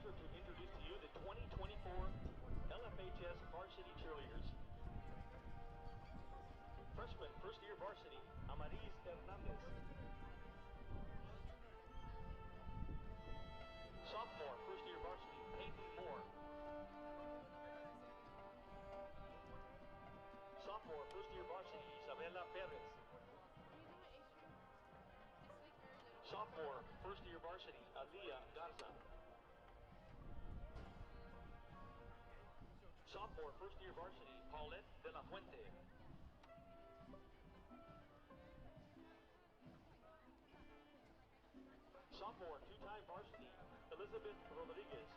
pleasure to introduce to you the 2024 LFHS Varsity Cheerleaders. Freshman, first-year varsity, Amaris Hernandez. Sophomore, first-year varsity, Peyton Moore. Sophomore, first-year varsity, Isabella Perez. Sophomore, first-year varsity, Alia Garza. Sophomore, first-year varsity, Paulette de la Fuente. Sophomore, two-time varsity, Elizabeth Rodriguez.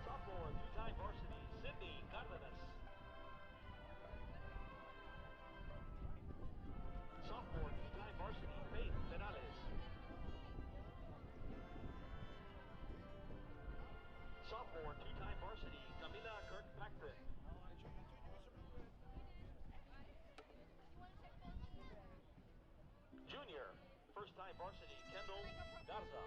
Sophomore, two-time varsity, Sydney Cardenas. Sophomore, two-time varsity, Faith Perales. Sophomore, two-time varsity, Camila Kirkpatrick. Junior, first-time varsity, Kendall Garza.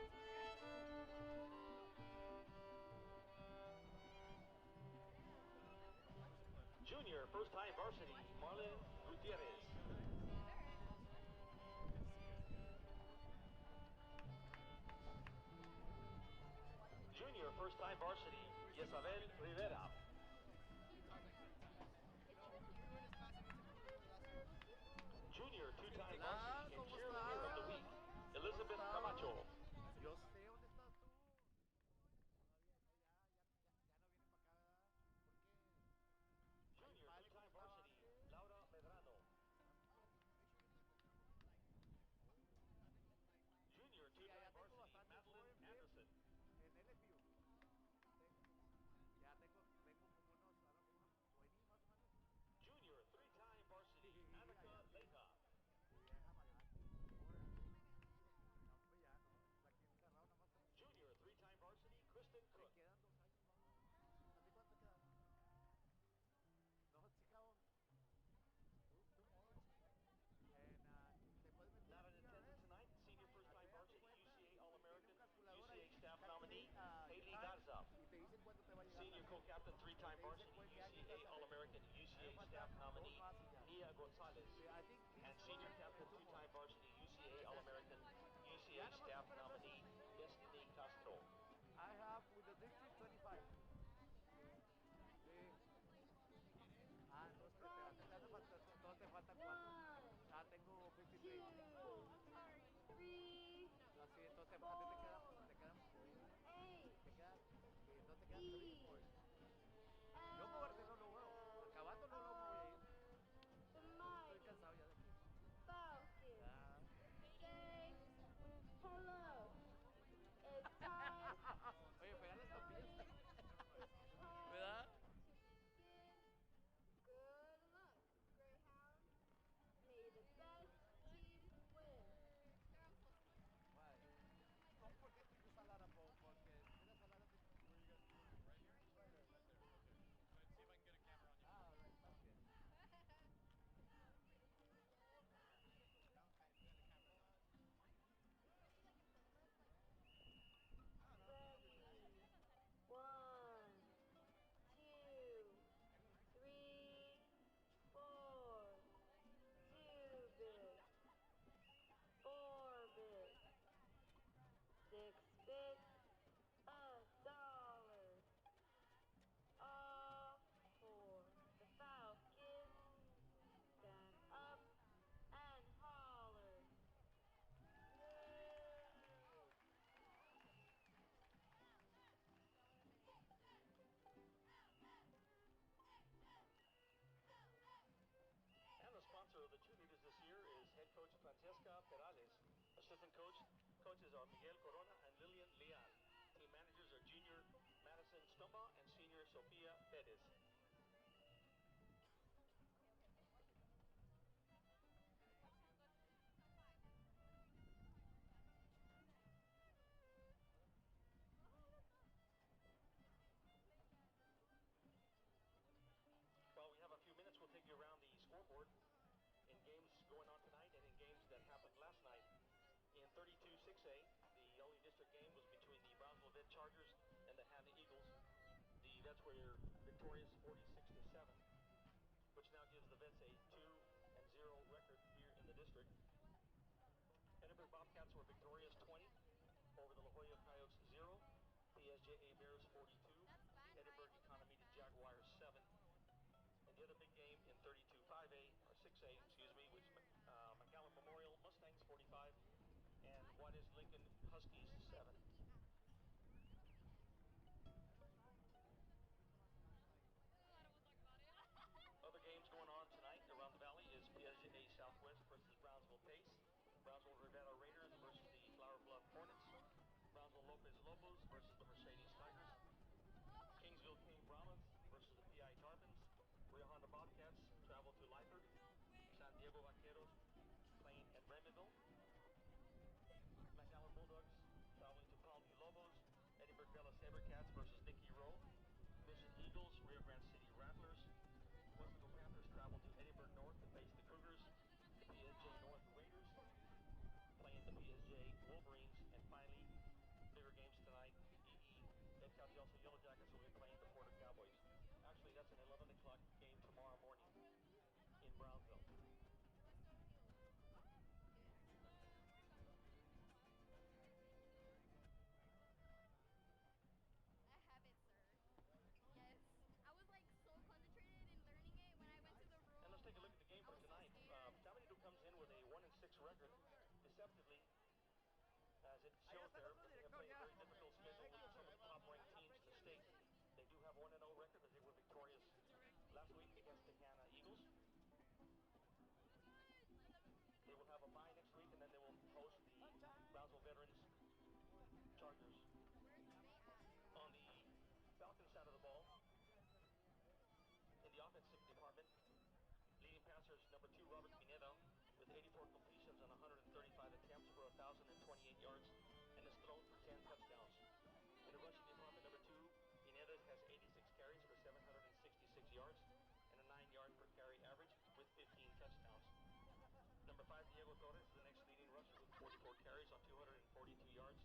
Junior, first-time varsity, Marlon Gutierrez. Junior, first-time varsity, Isabel Rivera. Junior, two-time varsity and cheerleader of the week, Elizabeth Camacho. Yo sé dónde estás tú. Todavía, ya no vienen para acá, ¿verdad? ¿Por qué? Junior, two-time varsity, Laura Medrano. Junior, two-time varsity, Madeline Anderson. En LFU. Ya tengo como unos 20 más o menos. Junior, three-time varsity, Annika Leja. Junior, three-time varsity, Kristen Cook. Quedan 2 años, ¿no? ¿A ti cuánto quedan? No, Chicago. 2 more. Not in attendance tonight, senior first-time varsity, UCA All-American, UCA staff nominee, Haley Garza. Senior co-captain, three-time varsity, UCA All-American, UCA staff nominee, Nia Gonzalez. And senior captain, two-time varsity, UCA All-American, UCA staff nominee, Destiny Castro. I have with the district 25. Entonces te faltan 4. Tengo 53. Así, entonces a ti te quedan 34. Yo moverte no lo veo. Acabando no lo voy a ir. Estoy cansado ya de aquí. Falcons. Say hello. It's time. Oye, pegar las tortillas. It's time. ¿Verdad? Good luck, Greyhound. May the best team win. Why? Don't forget to use a lot of bowl, porque there's a lot of things. Where you guys doing? Right here? Right there, right there. Okay. Let's see if I can get a camera on you. All right, sounds good. Ready. 1, 2, 3, 4. 2 bits. 4 bits. 6 bits. $1. All for the Falcons. Stand up and holler. And the sponsor of the cheerleaders this year is head coach Francesca Perales. Assistant coaches are Miguel Corona and Lillian Leal. Team managers are junior Madison Stumba and senior Sofia Perez. Well, we have a few minutes. We'll take you around the scoreboard in games going on tonight and in games that happened last night. In 32-6A. The only district game was between the Brownsville Vet Chargers and the Hanna Eagles. The Vets were victorious 46-7, which now gives the Vets a 2-0 record here in the district. Edinburgh Bobcats were victorious 20 over the La Jolla Coyotes 0. PSJA Bears 42. The Edinburgh Economy Jaguars 7. And the other big game in 32-5A, or 6A, excuse me, was McAllen Memorial Mustangs 45 and Juarez Lincoln Huskies 7. Other games going on tonight around the valley is PSJA Southwest versus Brownsville Pace, Brownsville Rivera Raiders versus the Flower Bluff Hornets, Brownsville Lopez Lobos versus the Mercedes Tigers, Kingsville King Brahmas versus the PI Tarpons, Rio Honda Bobcats travel to Lyford, San Diego Vaqueros playing at Raymondville, McAllen Bulldogs traveling to Palmview Lobos, Edinburgh Bella Sabercats versus Nicky Rowe, Mission Eagles, Rio Grande City Rattlers, Westfield Panthers travel to Edinburgh North to face the Cougars, the PSJ North Raiders playing the PSJ Wolverines, and finally, bigger games tonight, EE Ed Calgielso Yellow Jackets will be playing the Porter Cowboys. Actually, that's an 11 o'clock game tomorrow morning in Brownsville. I have it, sir. Yes. I was like so concentrated in learning it when I went to the room. And let's take a look at the game for tonight. Benito comes in with a 1-6 record, deceptively, as it shows there. They have played a very difficult schedule with some of the top-ranked teams in the state. They do have a 1-0 record, as they were victorious last week against the Hanna Eagles. They will have a bye next week, and then they will host the Brownsville Veterans Chargers. On the Falcons side of the ball, in the offensive department, leading passer is number 2, Robert Pineda, with 84 completions on 135 attempts for 1,028 yards, and has thrown for 10 touchdowns. In the rushing department, number 2, Pineda has 86 carries for 766 yards and a 9-yard per carry average with 15 touchdowns. Number 5, Diego Torres is the next leading rusher with 44 carries on 242 yards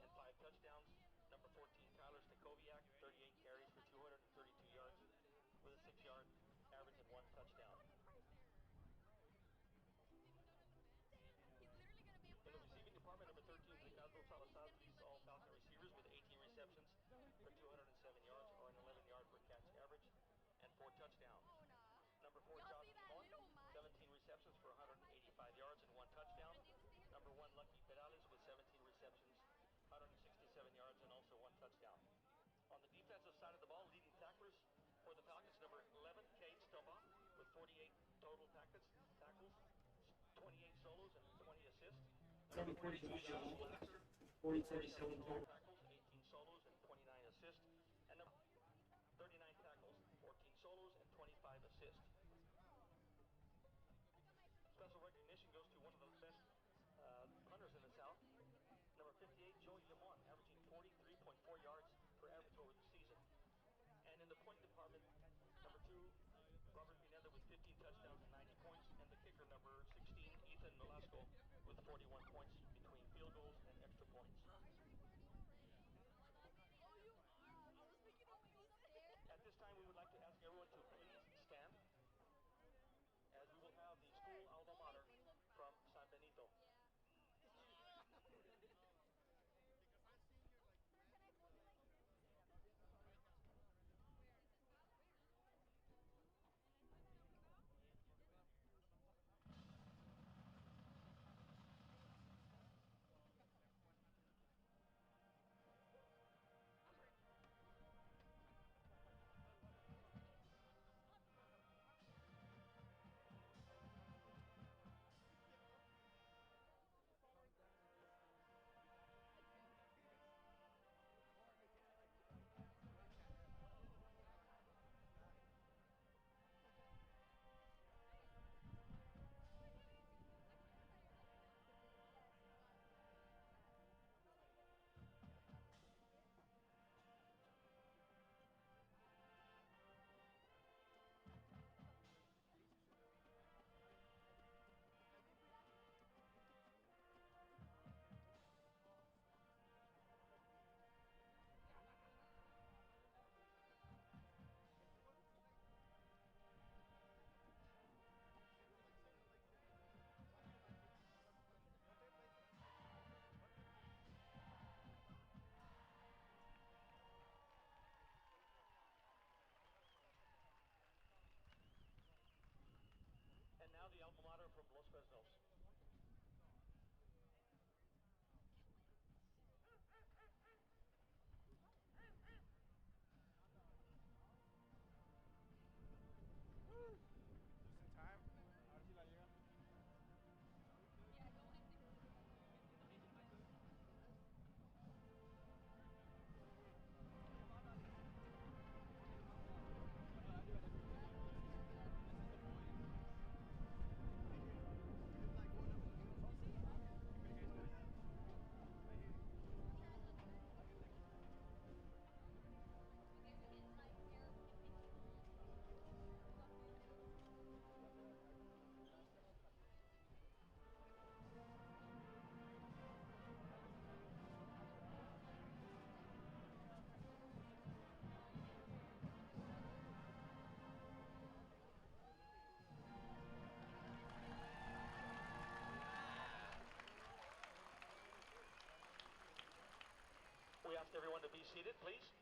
and 5 touchdowns. Number 14, Tyler Stakoviak, 38 carries for 232 yards with a 6-yard average and 1 touchdown. In the receiving department, number 13, Ricardo Salazar leads all Falcon receivers with 18 receptions for 207 yards or an 11-yard per catch average and 4 touchdowns. Number 4, Josh Limon, 17 receptions for 185 yards and 1 touchdown. Number 1, Lucky Perales with 17 receptions, 167 yards and also 1 touchdown. On the defensive side of the ball, leading tacklers for the Falcons, number 11, Cade Stumbaugh with 48 total tackles, 28 solos and 20 assists. Number 42, Josh Lasser, 47 total tackles, 18 solos and 29 assists. And number 39 tackles, 14 solos and 25 assists. Special recognition goes to one of the best punters in the South, number 58, Joey Limon, averaging 43.4 yards per average over the season. And in the point department, number 2, Robert Pineda with 15 touchdowns and 90 points, and the kicker, number 16, Ethan Nolasco, with 41 points between field goals and extra points. seated, please.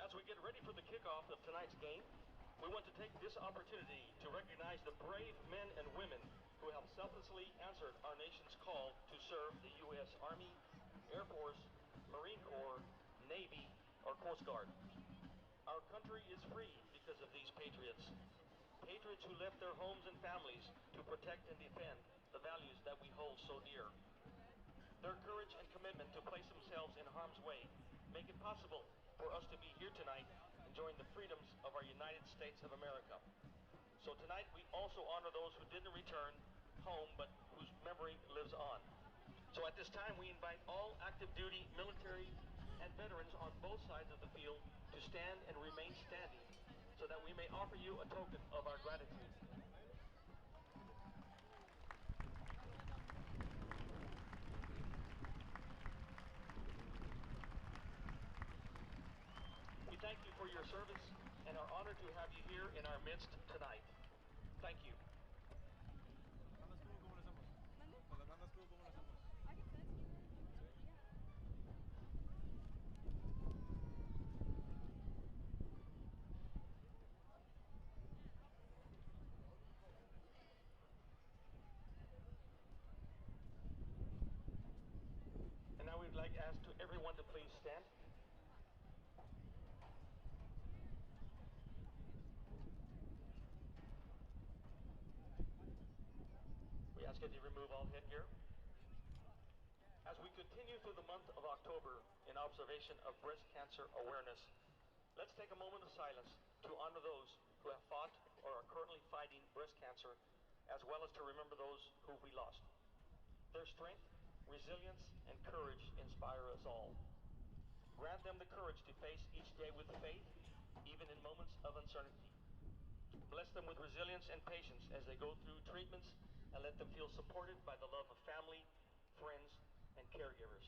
As we get ready for the kickoff of tonight's game, we want to take this opportunity to recognize the brave men and women who have selflessly answered our nation's call to serve the U.S. Army, Air Force, Marine Corps, Navy, or Coast Guard. Our country is free because of these patriots. Patriots who left their homes and families to protect and defend the values that we hold so dear. Their courage and commitment to place themselves in harm's way make it possible for us to be here tonight enjoying the freedoms of our United States of America. So tonight we also honor those who didn't return home but whose memory lives on. So at this time we invite all active duty, military, and veterans on both sides of the field to stand and remain standing so that we may offer you a token of our gratitude. We thank you for your service and are honored to have you here in our midst tonight. Thank you. And now we'd like to ask everyone to please stand. We ask you to remove all headgear. As we continue through the month of October in observation of breast cancer awareness, let's take a moment of silence to honor those who have fought or are currently fighting breast cancer, as well as to remember those who we lost. Their strength, resilience, and courage inspire us all. Grant them the courage to face each day with faith, even in moments of uncertainty. Bless them with resilience and patience as they go through treatments, and let them feel supported by the love of family, friends, and caregivers.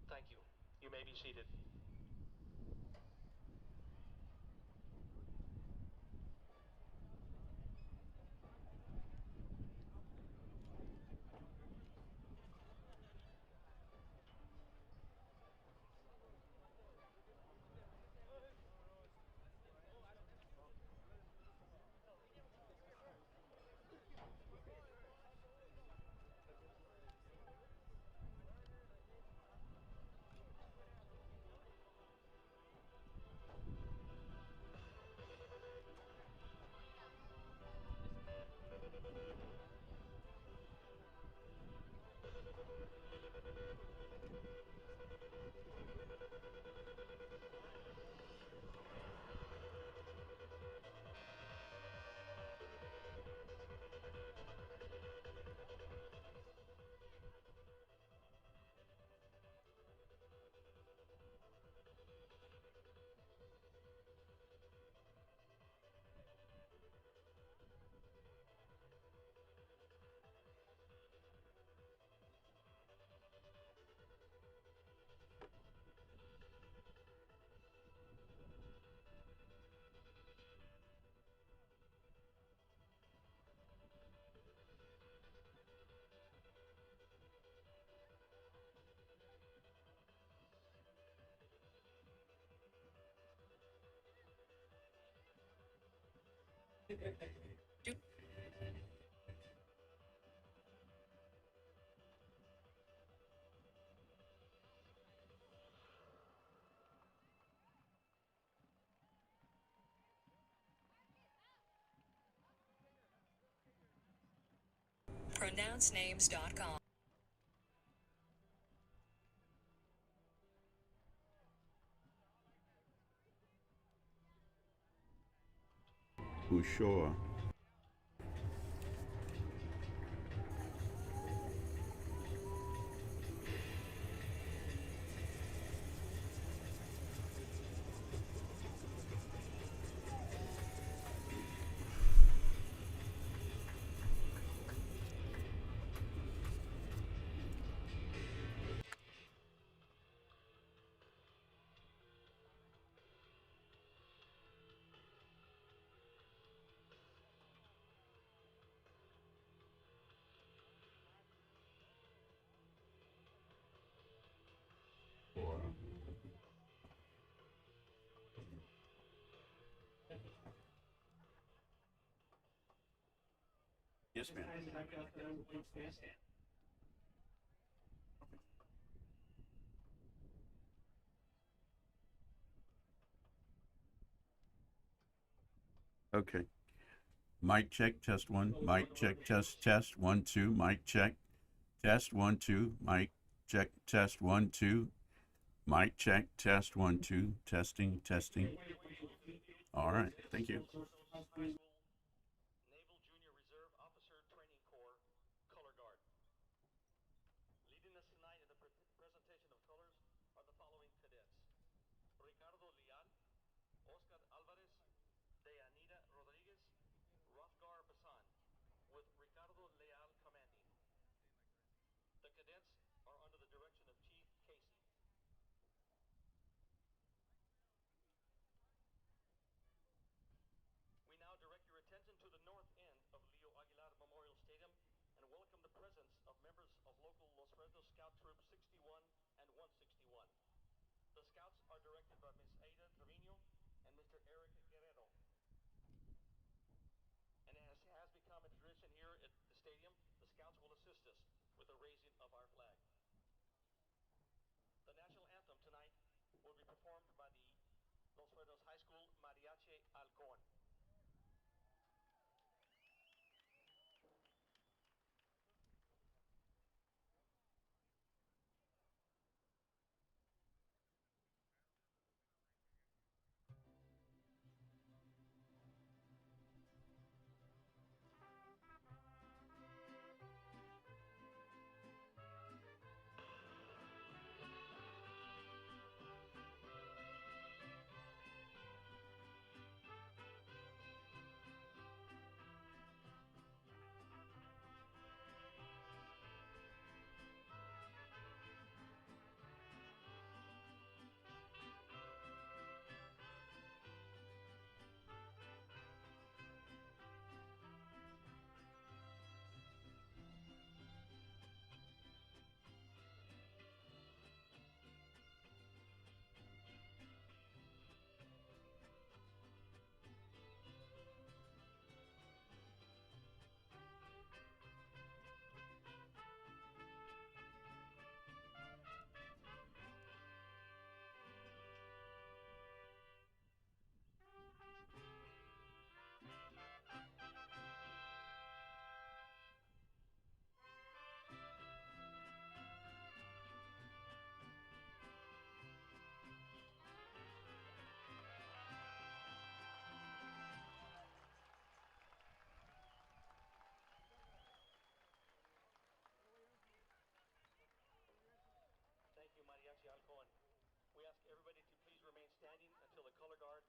Thank you. You may be seated. pronouncenames.com Ushoa. Yes, ma'am. Okay. Mic check, test one. Mic check, test 1 2. Mic check, test 1 2. Mic check, test 1 2. Mic check, test 1 2. Testing, testing. All right. Thank you. Naval Junior Reserve Officer Training Corps Color Guard. Leading us tonight in the presentation of colors are the following cadets: Ricardo Leal, Oscar Alvarez, Deyanira Rodriguez, Rothgar Basan, with Ricardo Leal commanding. The cadets are under the direction of Chief Casey. We now direct your attention to the north end of Leo Aguilar Memorial Stadium and welcome the presence of members of local Los Fresnos Scout Troop 61 and 161. The Scouts are directed by Ms. Ada Trevino and Mr. Eric Guerrero. And as has become a tradition here at the stadium, the Scouts will assist us with the raising of our flag. The national anthem tonight will be performed by the Los Fresnos High School Mariachi Halcon. Thank you, Mariachi Halcon. We ask everybody to please remain standing until the color guard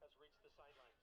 has reached the sidelines.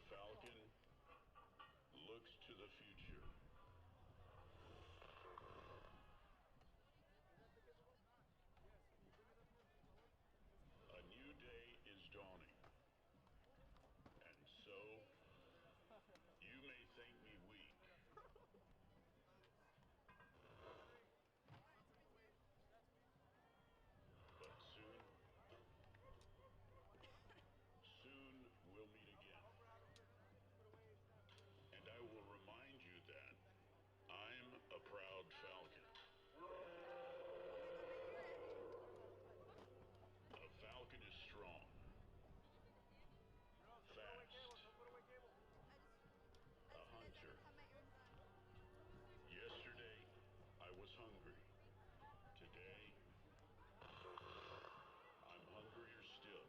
Falcon looks to the future. A new day is dawning. And so, you may think me weak. But soon we'll meet again. And I will remind you that I'm a proud Falcon. A Falcon is strong, fast, a hunter. Yesterday, I was hungry. Today, I'm hungrier still.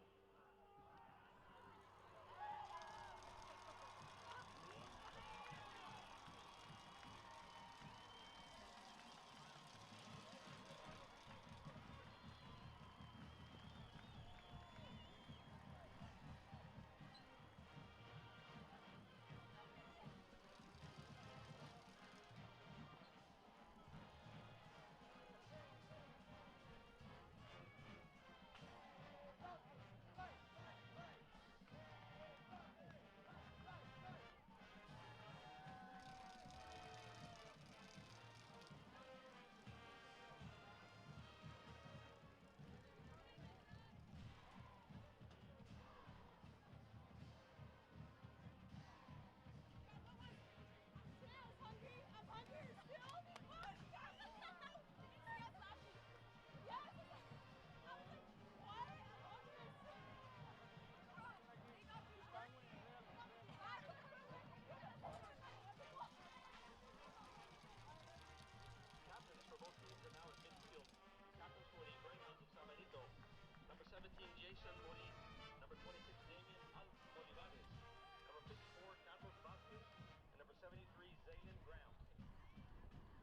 Captains for both teams are now at midfield. Captains for the Greyhounds of San Benito. Number 17, Jason Morin. Number 26, Damian Olivares. Number 54, Carlos Vasquez. And number 73, Zaylen Graham.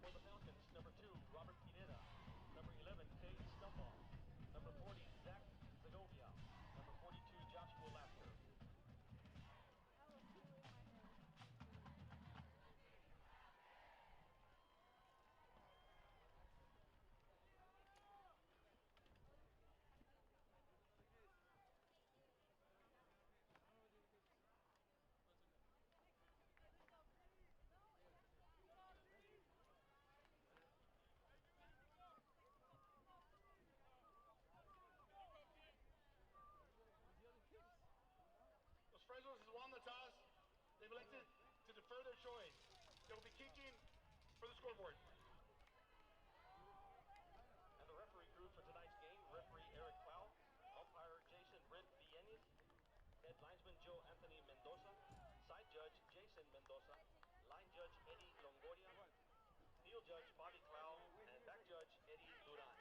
For the Falcons, number 2, Robert Pineda. Number 11, Kate Stumbaugh. Number 40, Zach Segovia. Number 42, Joshua Lasker. Los Fresnos has won the toss. They've elected to defer their choice. They will be kicking for the scoreboard. And the referee crew for tonight's game, referee Eric Clow, umpire Jason Britt Viennes, head linesman Joe Anthony Mendoza, side judge Jason Mendoza, line judge Eddie Longoria, field judge Bobby Clow, and back judge Eddie Duran.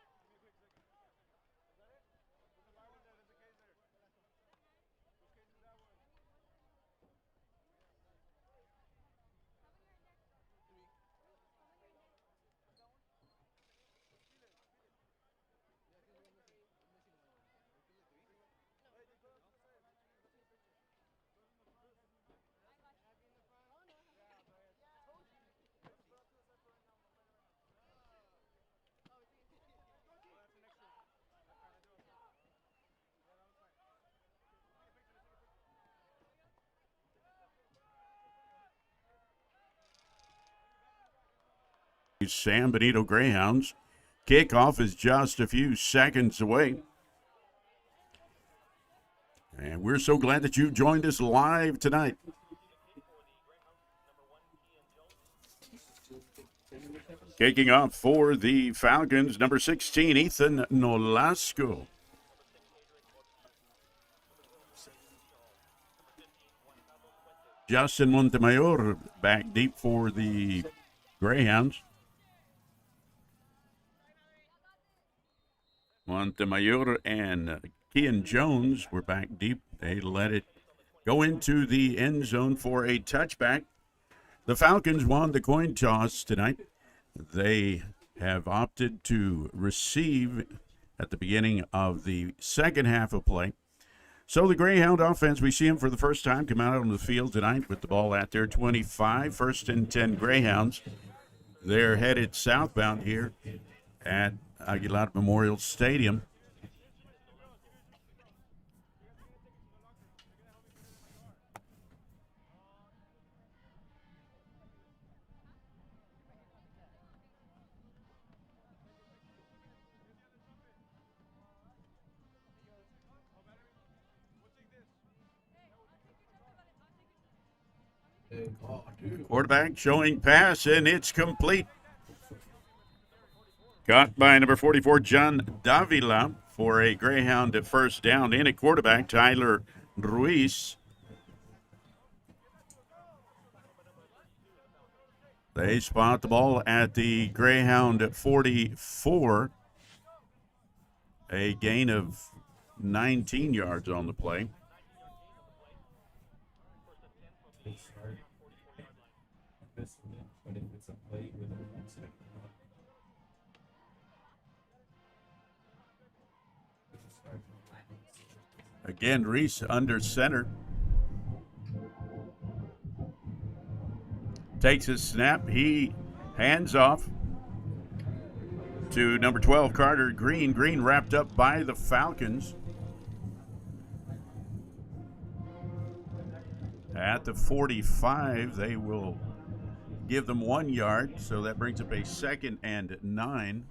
San Benito Greyhounds. Kickoff is just a few seconds away. And we're so glad that you've joined us live tonight. Kicking off for the Falcons, number 16, Ethan Nolasco. Justin Montemayor back deep for the Greyhounds. Montemayor and Kian Jones were back deep. They let it go into the end zone for a touchback. The Falcons won the coin toss tonight. They have opted to receive at the beginning of the second half of play. So the Greyhound offense, we see them for the first time come out on the field tonight with the ball at their 25. First and 10 Greyhounds. They're headed southbound here at Aguilar Memorial Stadium. Quarterback showing pass, and it's complete. Caught by number 44, John Davila, for a Greyhound at first down. In at quarterback, Tyler Ruiz. They spot the ball at the Greyhound at 44. A gain of 19 yards on the play. Again, Reese under center. Takes his snap. He hands off to number 12, Carter Green. Green wrapped up by the Falcons. At the 45, they will give them 1 yard, so that brings up a 2nd and 9.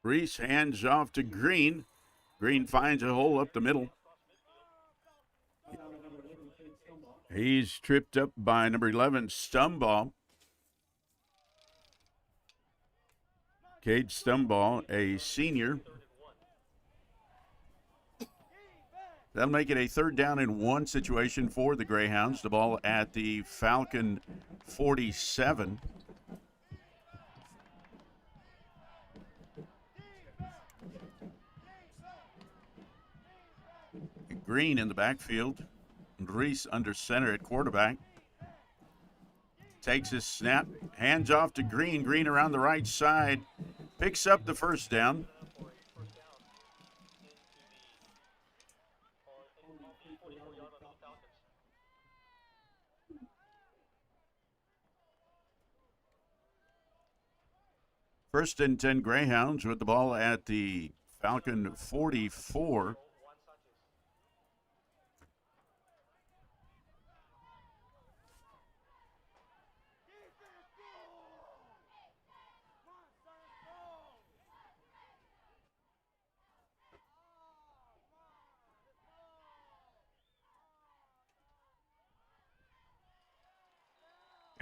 Reese hands off to Green. Green finds a hole up the middle. He's tripped up by number 11, Stumball. Cade Stumball, a senior. That'll make it a 3rd down and 1 situation for the Greyhounds. The ball at the Falcon 47. Green in the backfield. Reese under center at quarterback. Takes his snap. Hands off to Green. Green around the right side. Picks up the first down. First and 10 Greyhounds with the ball at the Falcon 44.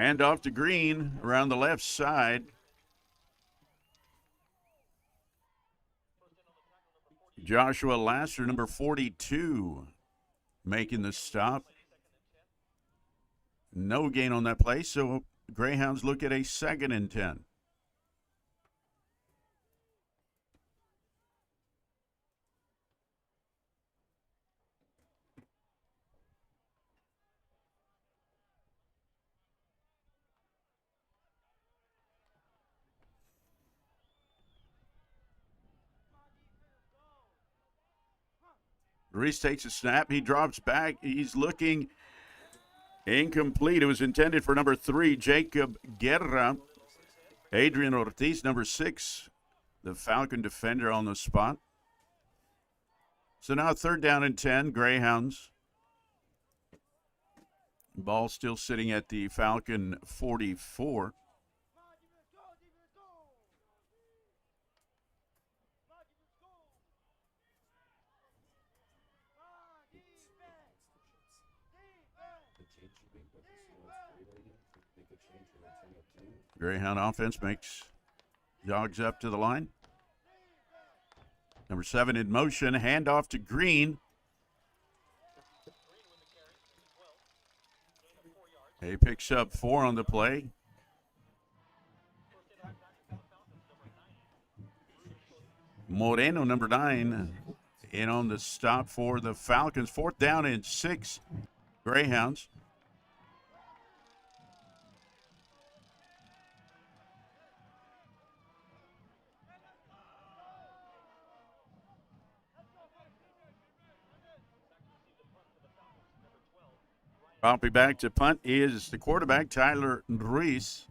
And off to Green around the left side. Joshua Lasser, number 42, making the stop. No gain on that play, so Greyhounds look at a 2nd and 10. Reese takes a snap. He drops back. He's looking incomplete. It was intended for number 3, Jacob Guerra. Adrian Ortiz, number 6, the Falcon defender on the spot. So now 3rd down and 10, Greyhounds. Ball still sitting at the Falcon 44. Greyhound offense jogs up to the line. Number 7 in motion, handoff to Green. He picks up 4 on the play. Moreno, number 9, in on the stop for the Falcons. 4th down and 6, Greyhounds. Dropping back to punt is the quarterback, Tyler Ruiz.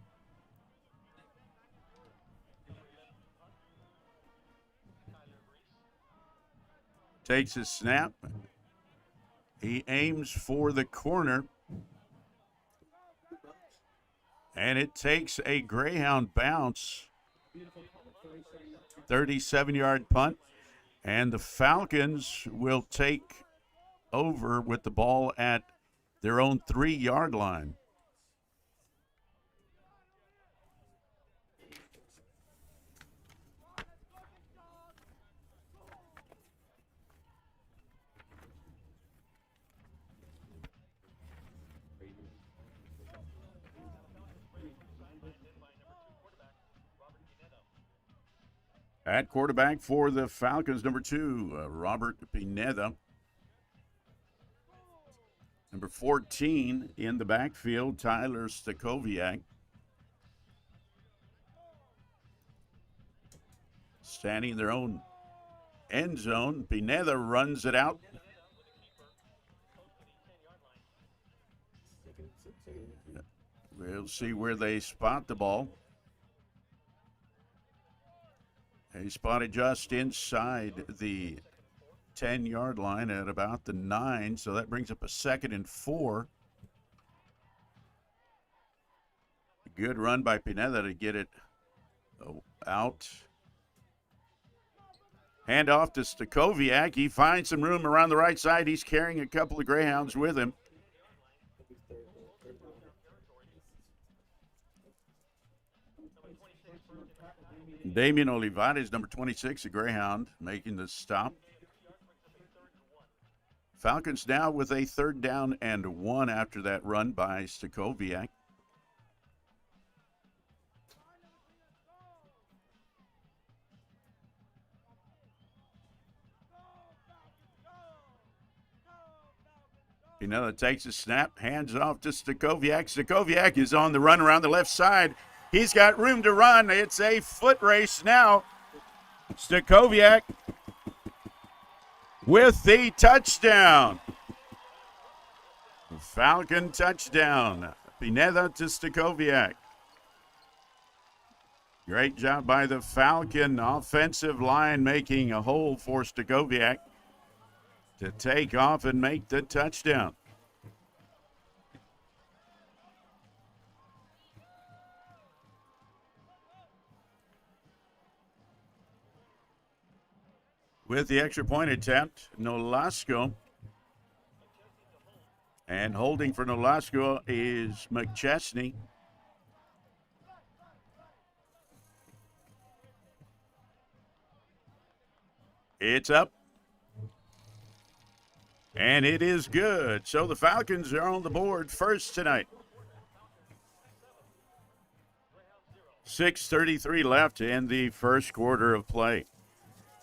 Takes his snap. He aims for the corner. And it takes a Greyhound bounce. 37-yard punt. And the Falcons will take over with the ball at their own 3-yard line. At quarterback for the Falcons, number 2, Robert Pineda. Number 14 in the backfield, Tyler Stakoviak. Standing in their own end zone. Pineda runs it out. We'll see where they spot the ball. He spotted just inside the 10-yard line at about the 9, so that brings up a 2nd and 4. Good run by Pineda to get it out. Hand off to Stakoviak. He finds some room around the right side. He's carrying a couple of Greyhounds with him. Damian Olivares, number 26, a Greyhound, making the stop. Falcons now with a 3rd down and 1 after that run by Stakoviak. Pineda takes a snap, hands off to Stakoviak. Stakoviak is on the run around the left side. He's got room to run. It's a foot race now. Stakoviak with the touchdown. Falcon touchdown. Pineda to Stakoviak. Great job by the Falcon offensive line making a hole for Stakoviak to take off and make the touchdown. With the extra point attempt, Nolasco. And holding for Nolasco is McChesney. It's up. And it is good. So the Falcons are on the board first tonight. 6:33 left in the first quarter of play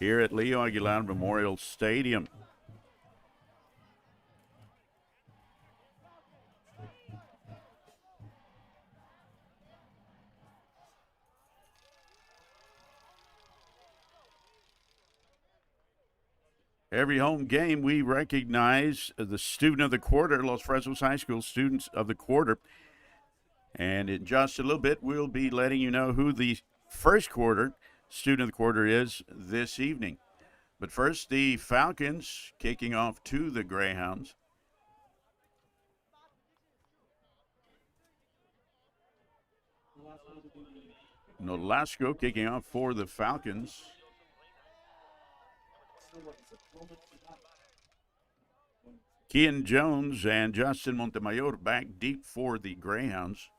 here at Leo Aguilar Memorial Stadium. Every home game, we recognize the student of the quarter, Los Fresnos High School students of the quarter. And in just a little bit, we'll be letting you know who the first quarter student of the quarter is this evening. But first, the Falcons kicking off to the Greyhounds. Nolasco kicking off for the Falcons. Kian Jones and Justin Montemayor back deep for the Greyhounds.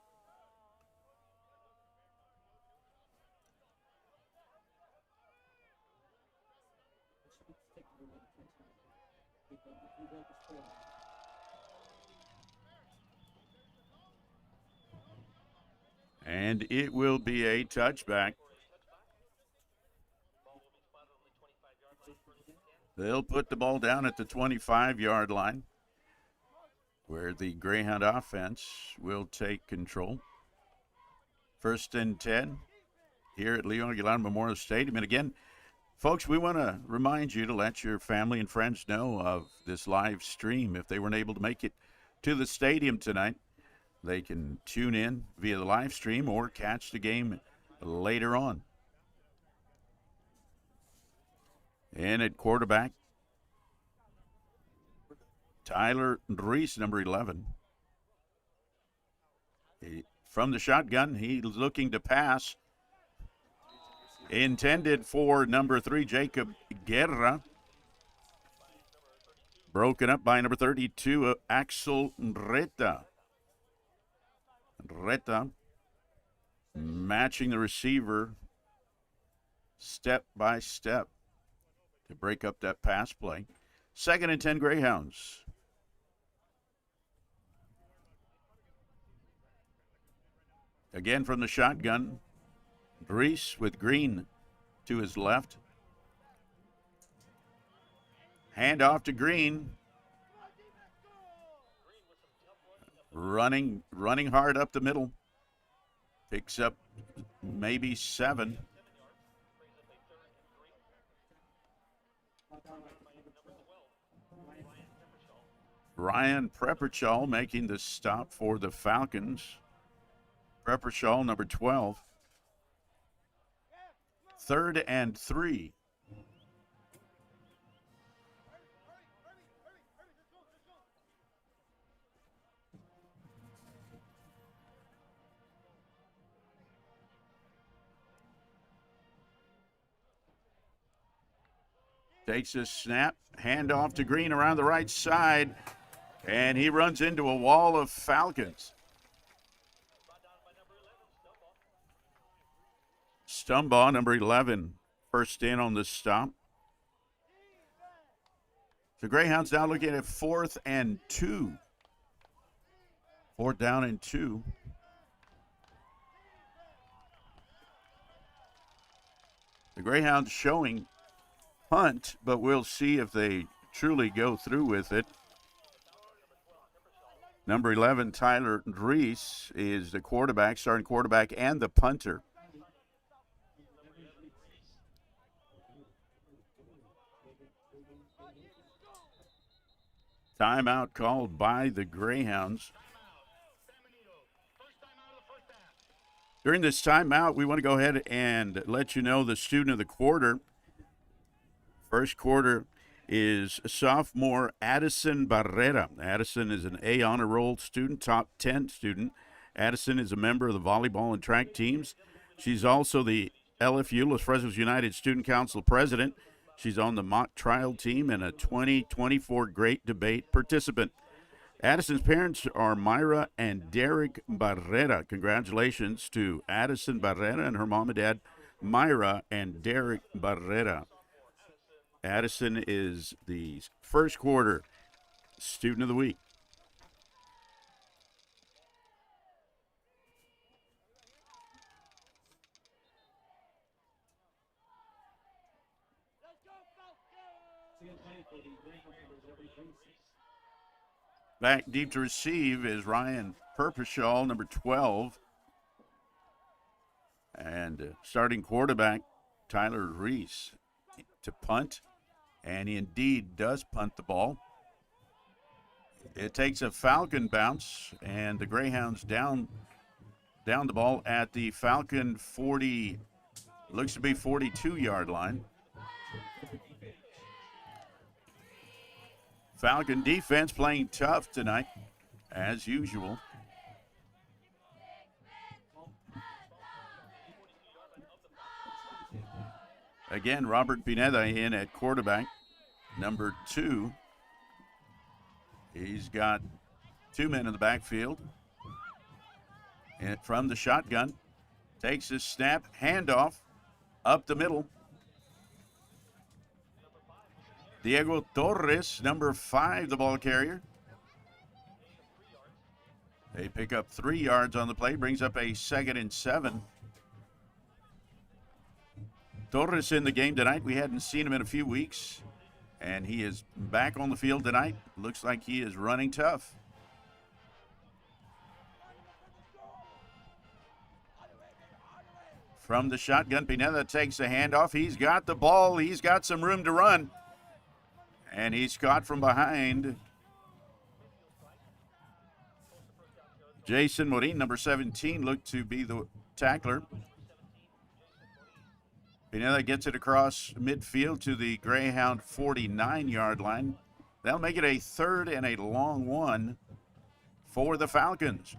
And it will be a touchback. They'll put the ball down at the 25-yard line, where the Greyhound offense will take control. 1st and 10 here at Leon Aguilar Memorial Stadium. And again, folks, we want to remind you to let your family and friends know of this live stream. If they weren't able to make it to the stadium tonight, they can tune in via the live stream or catch the game later on. And at quarterback, Tyler Reese, number 11. From the shotgun, he's looking to pass. Intended for number 3, Jacob Guerra. Broken up by number 32, Axel Reta. Reta matching the receiver step by step to break up that pass play. 2nd and 10 Greyhounds. Again from the shotgun, Reese with Green to his left. Hand off to Green. Running hard up the middle. Picks up maybe 7. Ryan Prepperchall making the stop for the Falcons. Prepperchall, number 12. 3rd and 3. Takes a snap, hand off to Green around the right side, and he runs into a wall of Falcons. Stumbaugh, number 11, first in on the stop. The Greyhounds now looking at 4th and 2. 4th down and 2. The Greyhounds showing punt, but we'll see if they truly go through with it. Number 11, Tyler Reese, is the quarterback, starting quarterback, and the punter. Timeout called by the Greyhounds. During this timeout, we want to go ahead and let you know the student of the quarter. First quarter is sophomore Addison Barrera. Addison is an A honor roll student, top 10 student. Addison is a member of the volleyball and track teams. She's also the LFU, Los Fresnos United Student Council president. She's on the mock trial team and a 2024 Great Debate participant. Addison's parents are Myra and Derek Barrera. Congratulations to Addison Barrera and her mom and dad, Myra and Derek Barrera. Addison is the first quarter student of the week. Back deep to receive is Ryan Perpishall, number 12. And starting quarterback, Tyler Reese, to punt. And he indeed does punt the ball. It takes a Falcon bounce, and the Greyhounds down the ball at the Falcon 40, looks to be 42-yard line. Falcon defense playing tough tonight, as usual. Again, Robert Pineda in at quarterback, number 2. He's got 2 men in the backfield. And from the shotgun, takes his snap, handoff, up the middle. Diego Torres, number 5, the ball carrier. They pick up 3 yards on the play, brings up a 2nd and 7. Torres in the game tonight. We hadn't seen him in a few weeks. And he is back on the field tonight. Looks like he is running tough. From the shotgun, Pineda takes a handoff. He's got the ball. He's got some room to run. And he's caught from behind. Jason Morin, number 17, looked to be the tackler. Pineda gets it across midfield to the Greyhound 49-yard line. They'll make it a 3rd and a long one for the Falcons.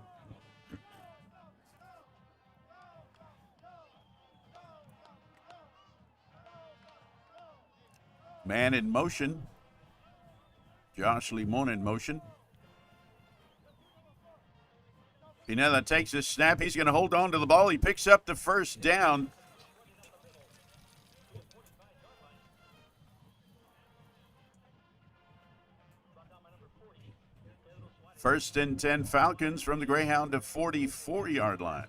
Man in motion. Josh Limon in motion. Pineda takes his snap. He's going to hold on to the ball. He picks up the first down. First and 10 Falcons from the Greyhound to 44-yard line.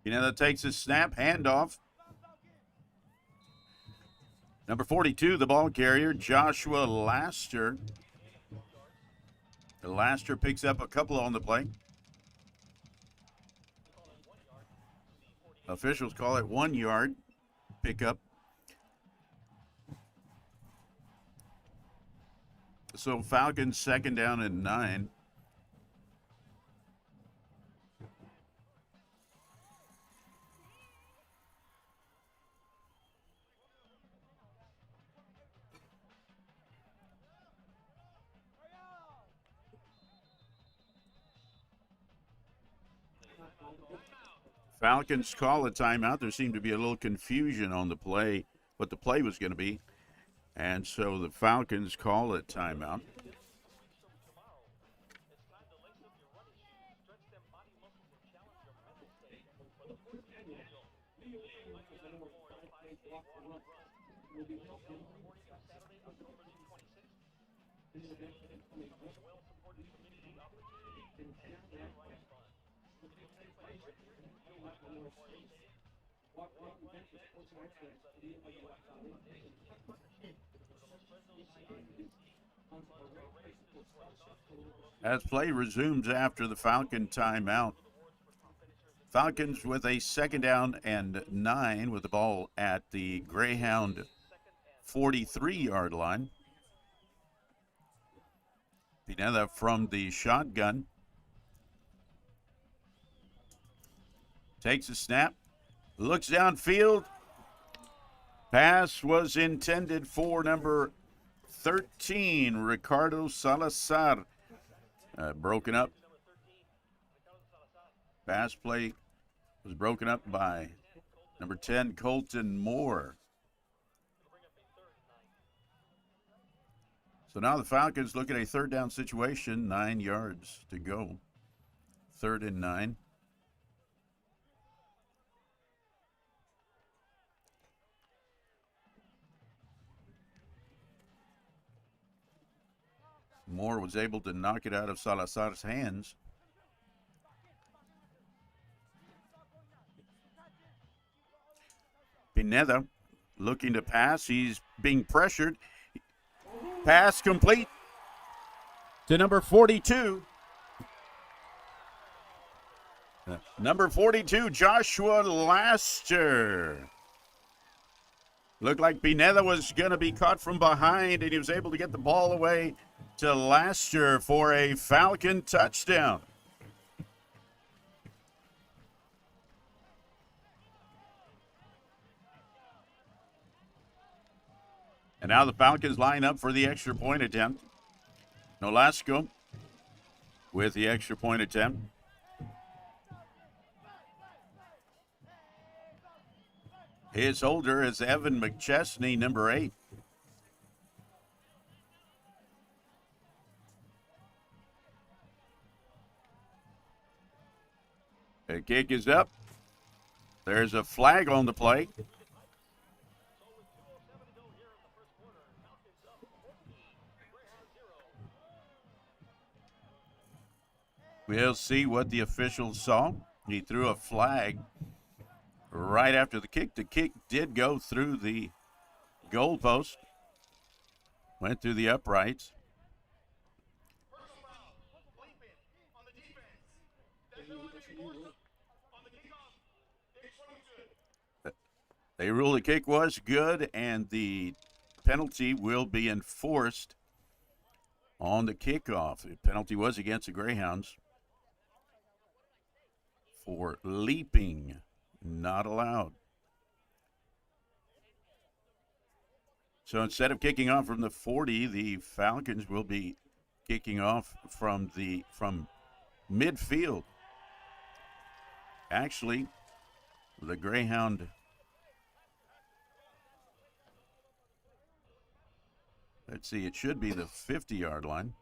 Pineda takes his snap, handoff. Number 42, the ball carrier, Joshua Laster. Laster picks up a couple on the play. Officials call it 1 yard pickup. So Falcons 2nd down and 9. Falcons call a timeout. There seemed to be a little confusion on the play, what the play was going to be. And so the Falcons call a timeout. As play resumes after the Falcon timeout, Falcons with a 2nd down and 9 with the ball at the Greyhound 43-yard line. Pineda from the shotgun takes a snap, looks downfield. Pass was intended for number 13, Ricardo Salazar. Broken up. Pass play was broken up by number 10, Colton Moore. So now the Falcons look at a 3rd down situation, 9 yards to go. 3rd and 9. Moore was able to knock it out of Salazar's hands. Pineda looking to pass. He's being pressured. Pass complete to number 42. Number 42, Joshua Laster. Looked like Pineda was going to be caught from behind, and he was able to get the ball away to Laster for a Falcon touchdown. And now the Falcons line up for the extra point attempt. Nolasco with the extra point attempt. His holder is Evan McChesney, number 8. The kick is up. There's a flag on the play. We'll see what the officials saw. He threw a flag right after the kick. The kick did go through the goalpost, went through the uprights. They rule the kick was good, and the penalty will be enforced on the kickoff. The penalty was against the Greyhounds for leaping, not allowed. So instead of kicking off from the 40, the Falcons will be kicking off from midfield. Actually, the Greyhound, let's see, it should be the 50-yard line.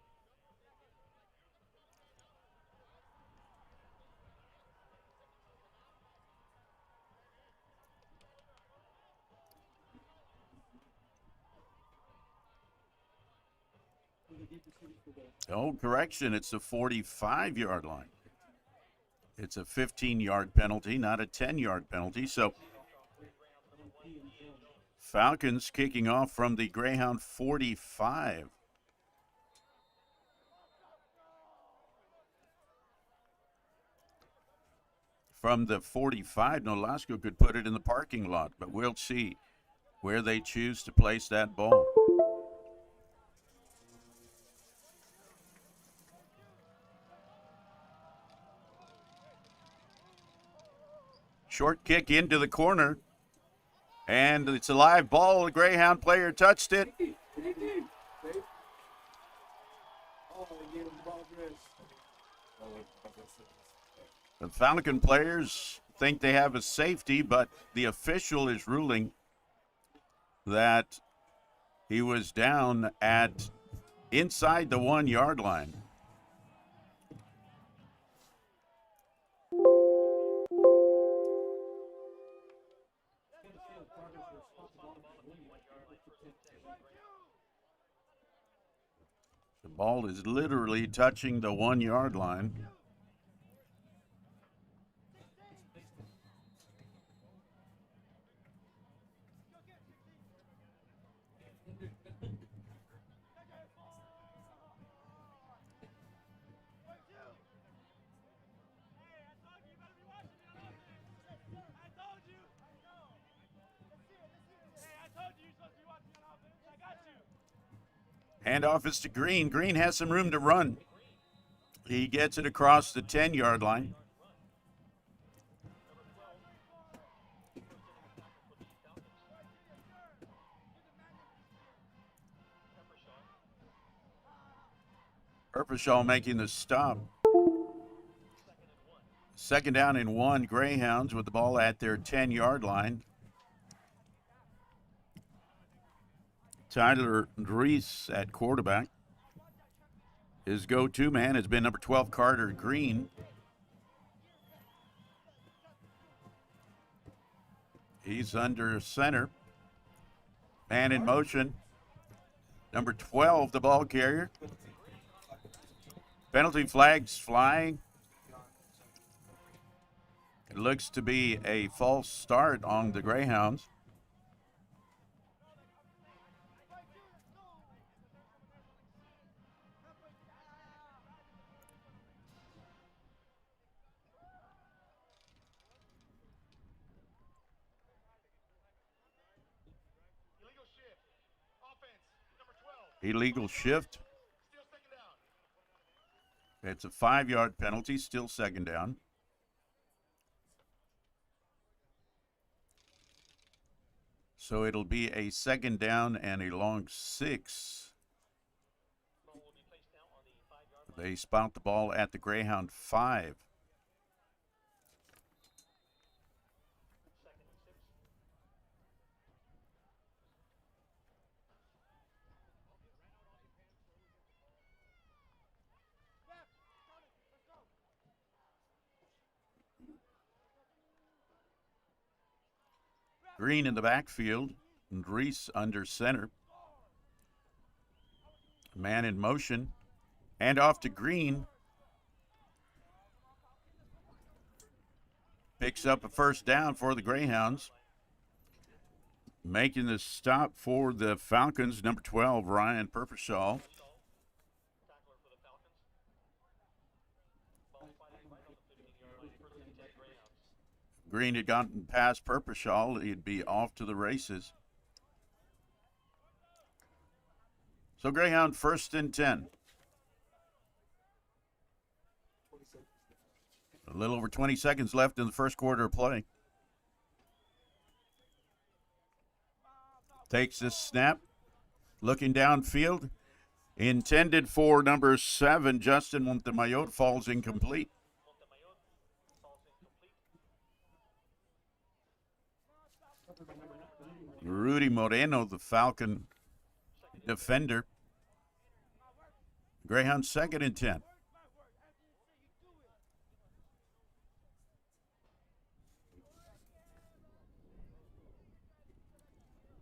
Oh, correction, it's the 45-yard line. It's a 15-yard penalty, not a 10-yard penalty. So Falcons kicking off from the Greyhound 45. From the 45, Nolasco could put it in the parking lot, but we'll see where they choose to place that ball. Short kick into the corner, and it's a live ball. The Greyhound player touched it. The Falcon players think they have a safety, but the official is ruling that he was down at inside the 1-yard line. The ball is literally touching the 1-yard line. Handoff is to Green. Green has some room to run. He gets it across the 10-yard line. Purposhaw making the stop. 2nd down and 1. Greyhounds with the ball at their 10-yard line. Tyler Reese at quarterback. His go-to man has been number 12, Carter Green. He's under center. Man in motion. Number 12, the ball carrier. Penalty flags flying. It looks to be a false start on the Greyhounds. Illegal shift. It's a 5-yard penalty, still 2nd down. So it'll be a 2nd down and a long 6. They spot the ball at the Greyhound 5. Green in the backfield, and Reese under center. Man in motion, and off to Green. Picks up a first down for the Greyhounds. Making the stop for the Falcons, number 12, Ryan Purpershaw. Green had gotten past Purpershaw. He'd be off to the races. So Greyhound 1st and 10. A little over 20 seconds left in the first quarter of play. Takes this snap. Looking downfield. Intended for number 7, Justin Montemayor, falls incomplete. Rudy Moreno, the Falcon defender. Greyhound 2nd and 10.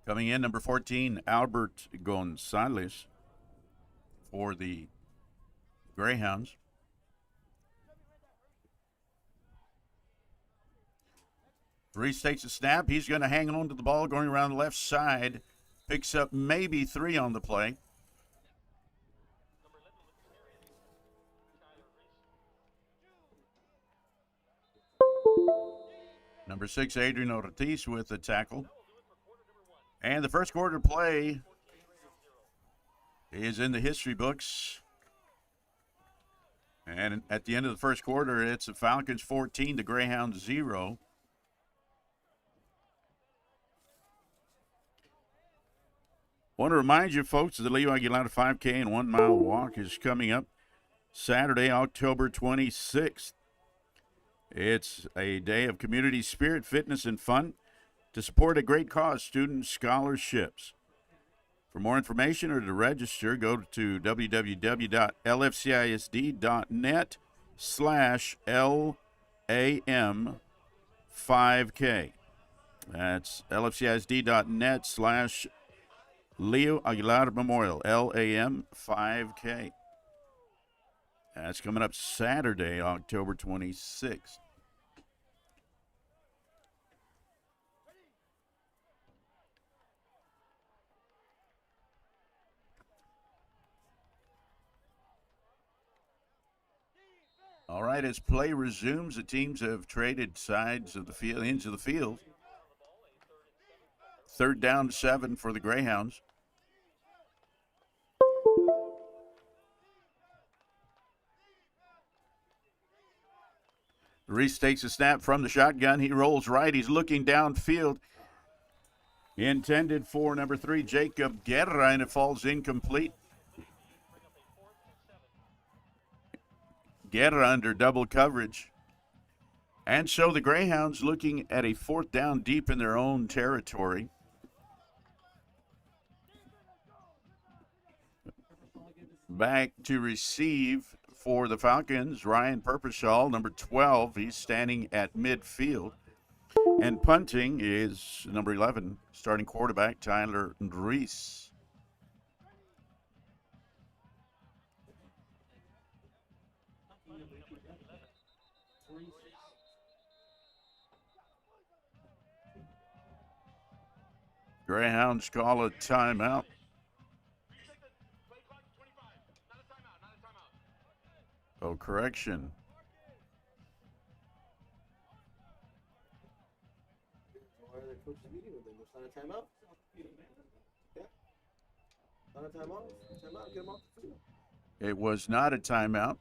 Coming in, number 14, Albert Gonzalez for the Greyhounds. Reese takes a snap. He's going to hang on to the ball going around the left side. Picks up maybe 3 on the play. Number 6, Adrian Ortiz with the tackle. And the first quarter play is in the history books. And at the end of the first quarter, it's the Falcons 14, the Greyhounds 0. Want to remind you, folks, the Leo Aguilar 5K and 1 mile walk is coming up Saturday, October 26th. It's a day of community spirit, fitness, and fun to support a great cause, student scholarships. For more information or to register, go to www.lfcisd.net/LAM5K. That's lfcisd.net/Leo Aguilar Memorial, LAM5K. That's coming up Saturday, October 26th. All right, as play resumes, the teams have traded sides of the field, ends of the field. 3rd down 7 for the Greyhounds. Reese takes a snap from the shotgun. He rolls right. He's looking downfield. Intended for number 3, Jacob Guerra, and it falls incomplete. Guerra under double coverage. And so the Greyhounds looking at a 4th down deep in their own territory. Back to receive for the Falcons, Ryan Purpershaw, number 12. He's standing at midfield. And punting is number 11, starting quarterback Tyler Reese. Greyhounds call a timeout. Oh, correction. Why are the coaches meeting with them? It's not a timeout? Yeah. Not a timeout? Timeout, get them off the field. It was not a timeout.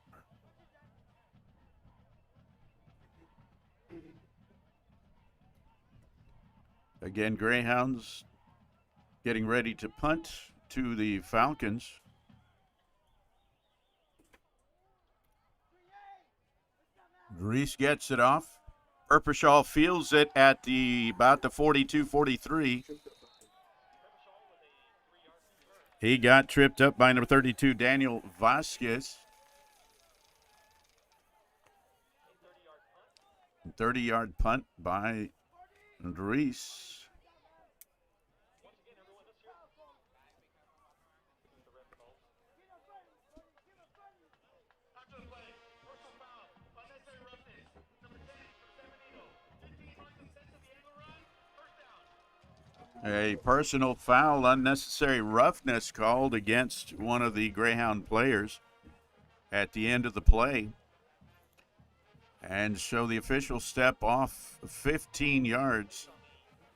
Again, Greyhounds getting ready to punt to the Falcons. Reese gets it off. Purpershaw feels it at about the 42-43. He got tripped up by number 32, Daniel Vasquez. 30-yard punt by Reese. A personal foul, unnecessary roughness called against one of the Greyhound players at the end of the play. And so the official step off 15 yards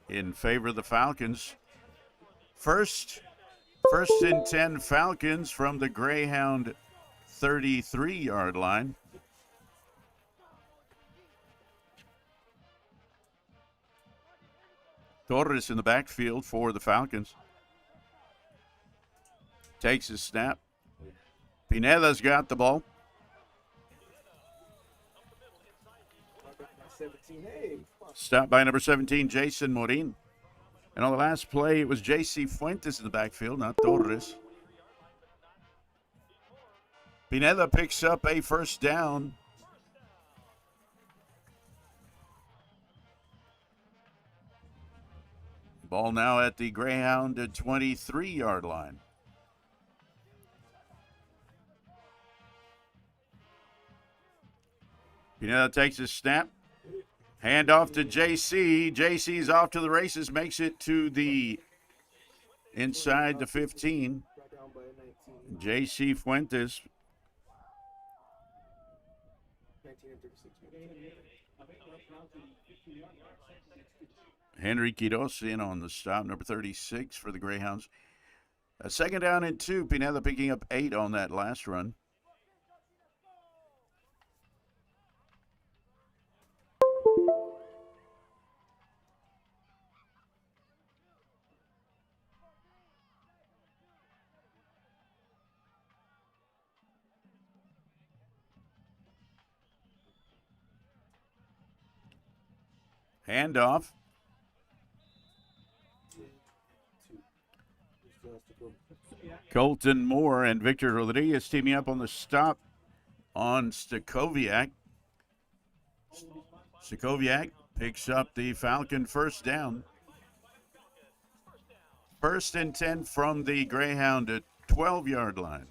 in favor of the Falcons. First and 10 Falcons from the Greyhound 33-yard line. Torres in the backfield for the Falcons. Takes his snap. Pineda's got the ball. 17. Hey, Stopped by number 17, Jason Morin. And on the last play, it was J.C. Fuentes in the backfield, not Torres. Pineda picks up a first down. Ball now at the Greyhound 23-yard line. Pineda takes his snap. Hand off to JC. JC's off to the races, makes it to the inside the 15. JC Fuentes. 19 Henry Quiroz in on the stop, number 36 for the Greyhounds. A second down and 2. Pineda picking up 8 on that last run. Handoff. Colton Moore and Victor Rodriguez teaming up on the stop on Stakoviak. Stakoviak picks up the Falcon first down. First and 10 from the Greyhound at 12-yard line.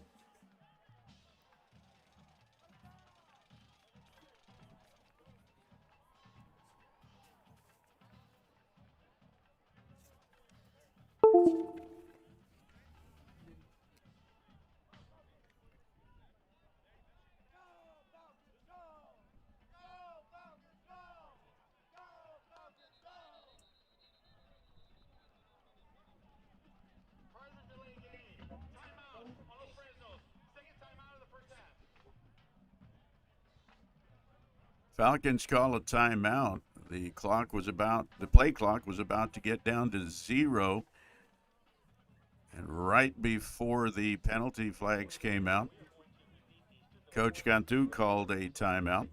Falcons call a timeout. The play clock was about to get down to 0. And right before the penalty flags came out, Coach Cantu called a timeout.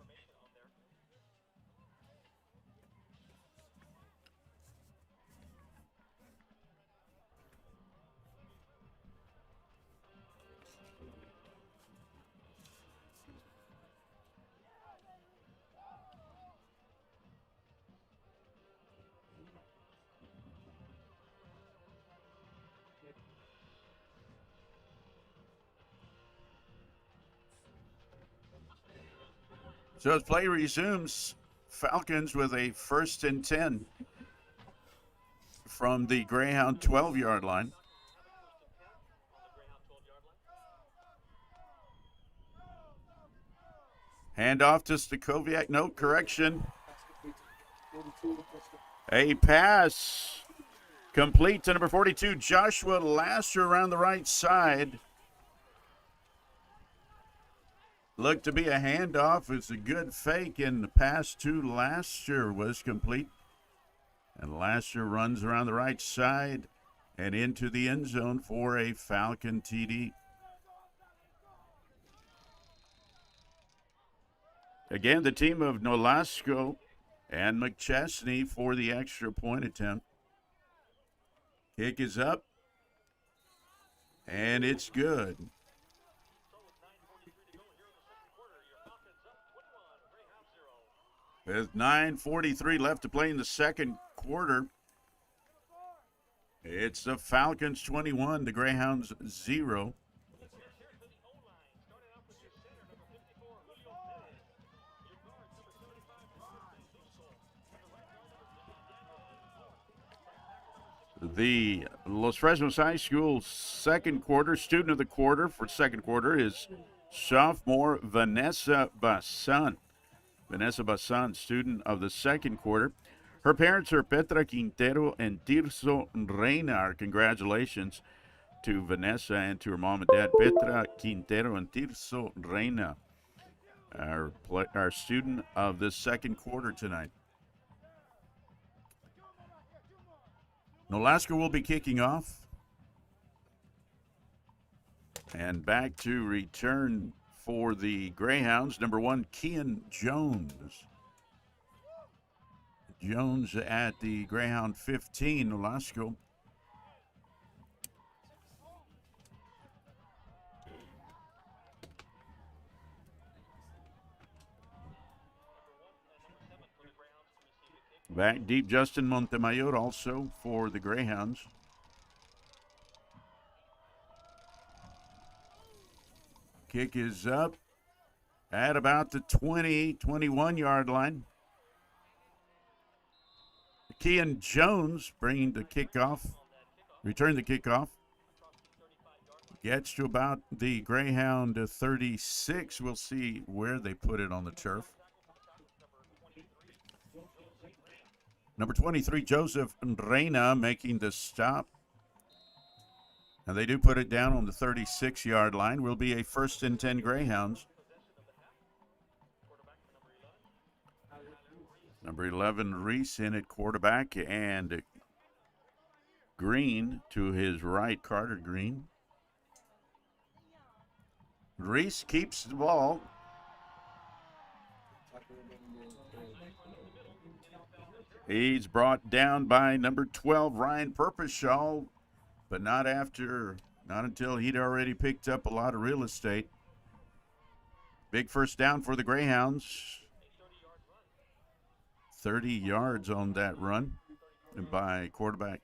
So as play resumes, Falcons with a first and 10 from the Greyhound 12-yard line. Handoff to Stakoviak. No, correction. A pass complete to number 42, Joshua Lasser around the right side. Looked to be a handoff. It's a good fake, and the pass to Lasser was complete. And Lasser runs around the right side and into the end zone for a Falcon TD. Again, the team of Nolasco and McChesney for the extra point attempt. Kick is up, and it's good. With 9:43 left to play in the second quarter, it's the Falcons 21, the Greyhounds 0. The Los Fresnos High School second quarter, student of the quarter for second quarter is sophomore Vanessa Basan. Vanessa Basan, student of the second quarter. Her parents are Petra Quintero and Tirso Reina. Our congratulations to Vanessa and to her mom and dad, Petra Quintero and Tirso Reina, our student of the second quarter tonight. Nolasco will be kicking off. And back to return for the Greyhounds, number 1, Kian Jones. Jones at the Greyhound 15, Nolasco. Back deep, Justin Montemayor also for the Greyhounds. Kick is up at about the 20, 21-yard line. Kian Jones bringing the kickoff, return the kickoff. Gets to about the Greyhound 36. We'll see where they put it on the turf. Number 23, Joseph Reina making the stop. And they do put it down on the 36-yard line. Will be a 1st and 10 Greyhounds. Number 11, Reese in at quarterback, and Green to his right, Carter Green. Reese keeps the ball. He's brought down by number 12, Ryan Purposhaw, but not until he'd already picked up a lot of real estate. Big first down for the Greyhounds. 30 yards on that run by quarterback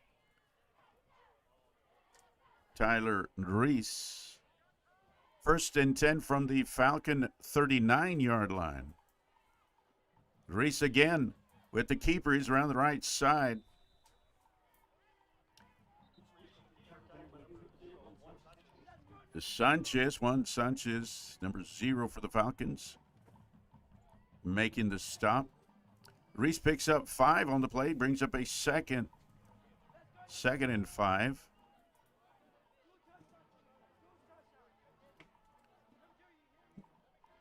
Tyler Reese. 1st and 10 from the Falcon 39-yard line. Reese again with the keeper. He's around the right side. The Sanchez, number 0 for the Falcons, making the stop. Reese picks up 5 on the play, brings up a second and 5.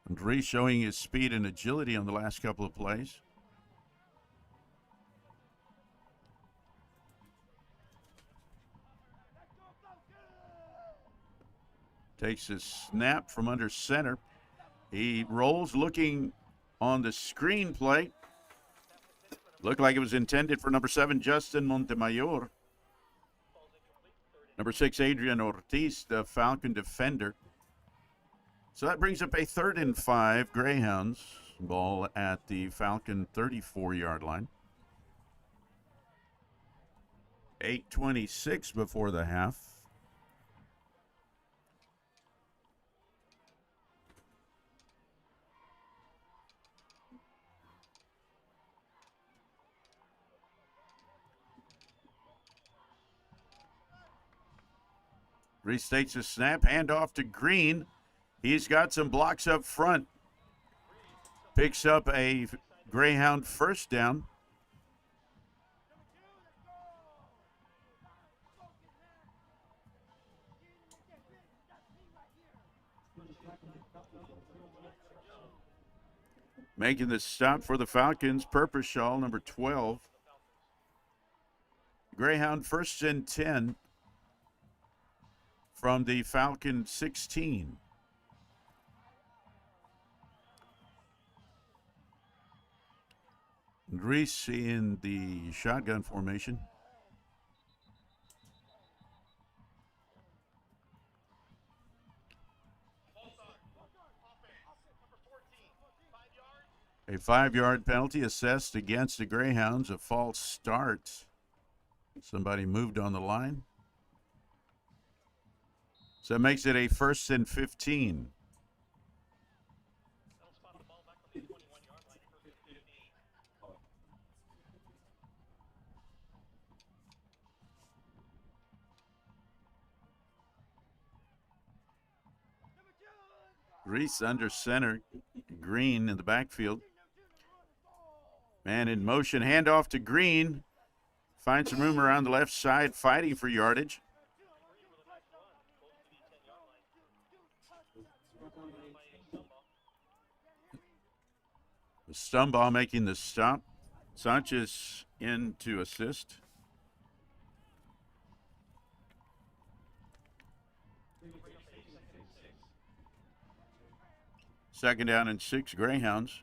And Reese showing his speed and agility on the last couple of plays. Takes a snap from under center. He rolls looking on the screen play. Looked like it was intended for number 7, Justin Montemayor. Number 6, Adrian Ortiz, the Falcon defender. So that brings up a 3rd and 5, Greyhounds. Ball at the Falcon 34-yard line. 8:26 before the half. Restates the snap, handoff to Green. He's got some blocks up front. Picks up a Greyhound first down. Making the stop for the Falcons, Purposhaw, number 12. Greyhound 1st and 10 from the Falcon 16. Reese in the shotgun formation. A 5-yard penalty assessed against the Greyhounds, a false start. Somebody moved on the line. So it makes it a 1st and 15. Reese under center. Green in the backfield. Man in motion. Handoff to Green. Finds some room around the left side, fighting for yardage. Stumbaugh making the stop. Sanchez in to assist. Second down and 6, Greyhounds.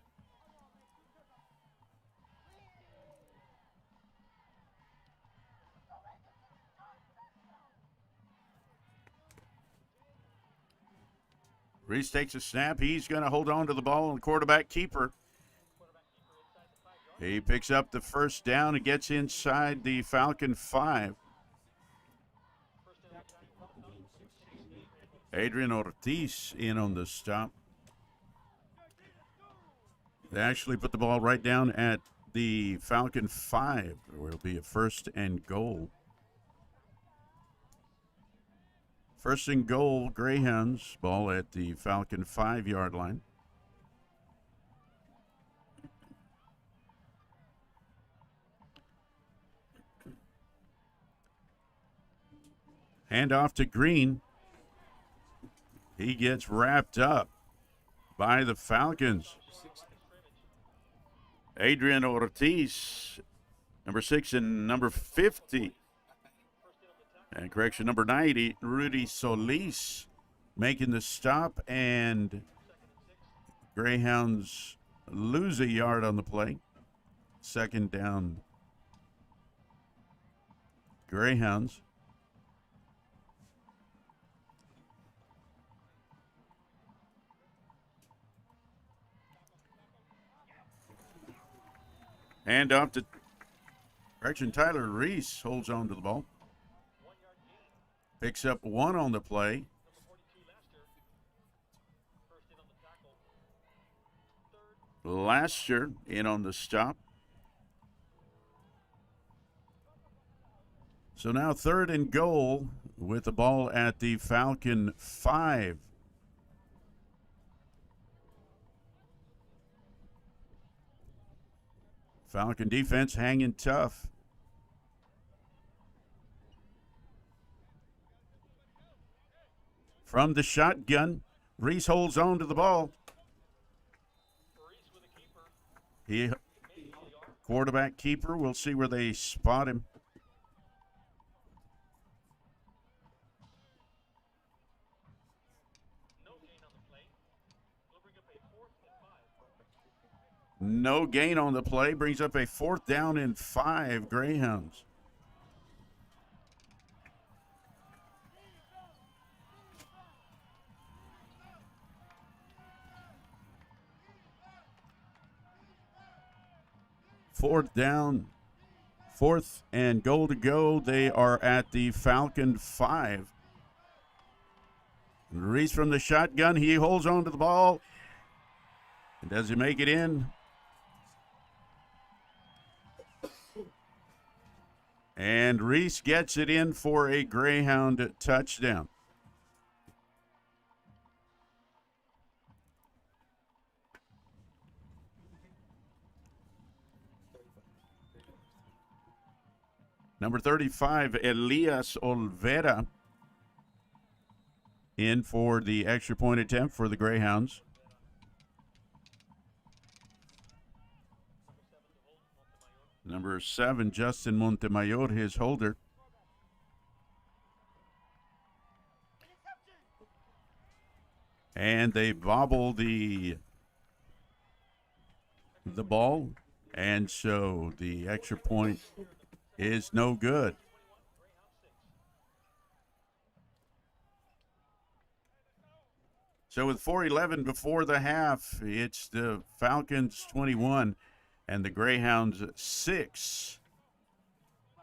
Reese takes a snap. He's going to hold on to the ball, and quarterback keeper. He picks up the first down and gets inside the Falcon 5. Adrian Ortiz in on the stop. They actually put the ball right down at the Falcon 5, where it'll be a first and goal. First and goal, Greyhounds. Ball at the Falcon 5-yard line. Hand off to Green. He gets wrapped up by the Falcons. Adrian Ortiz, number 6 and number 50. And correction, number 90, Rudy Solis making the stop, and Greyhounds lose a yard on the play. Second down, Greyhounds. Hand off to correction, Tyler Reese holds on to the ball. Picks up 1 on the play. Laster in on the stop. So now third and goal with the ball at the Falcon 5. Falcon defense hanging tough. From the shotgun, Reese holds on to the ball. He quarterback keeper. We'll see where they spot him. No gain on the play. Brings up a 4th down and 5, Greyhounds. Fourth down, 4th and goal to go. They are at the Falcon 5. Reese from the shotgun. He holds on to the ball. And does he make it in? And Reese gets it in for a Greyhound touchdown. Number 35, Elias Olvera, in for the extra point attempt for the Greyhounds. Number 7, Justin Montemayor, his holder. And they bobble the ball, and so the extra point is no good. So with 4:11 before the half, it's the Falcons 21 and the Greyhounds 6.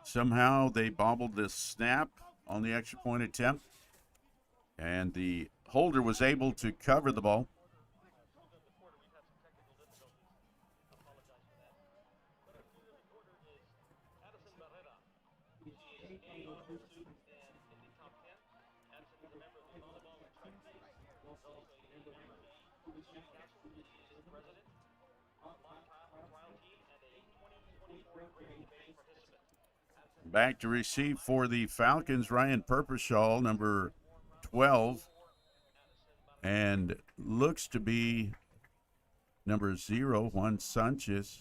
Somehow they bobbled the snap on the extra point attempt, and the holder was able to cover the ball. Back to receive for the Falcons, Ryan Purpershaw, number 12. And looks to be number 0, Juan Sanchez.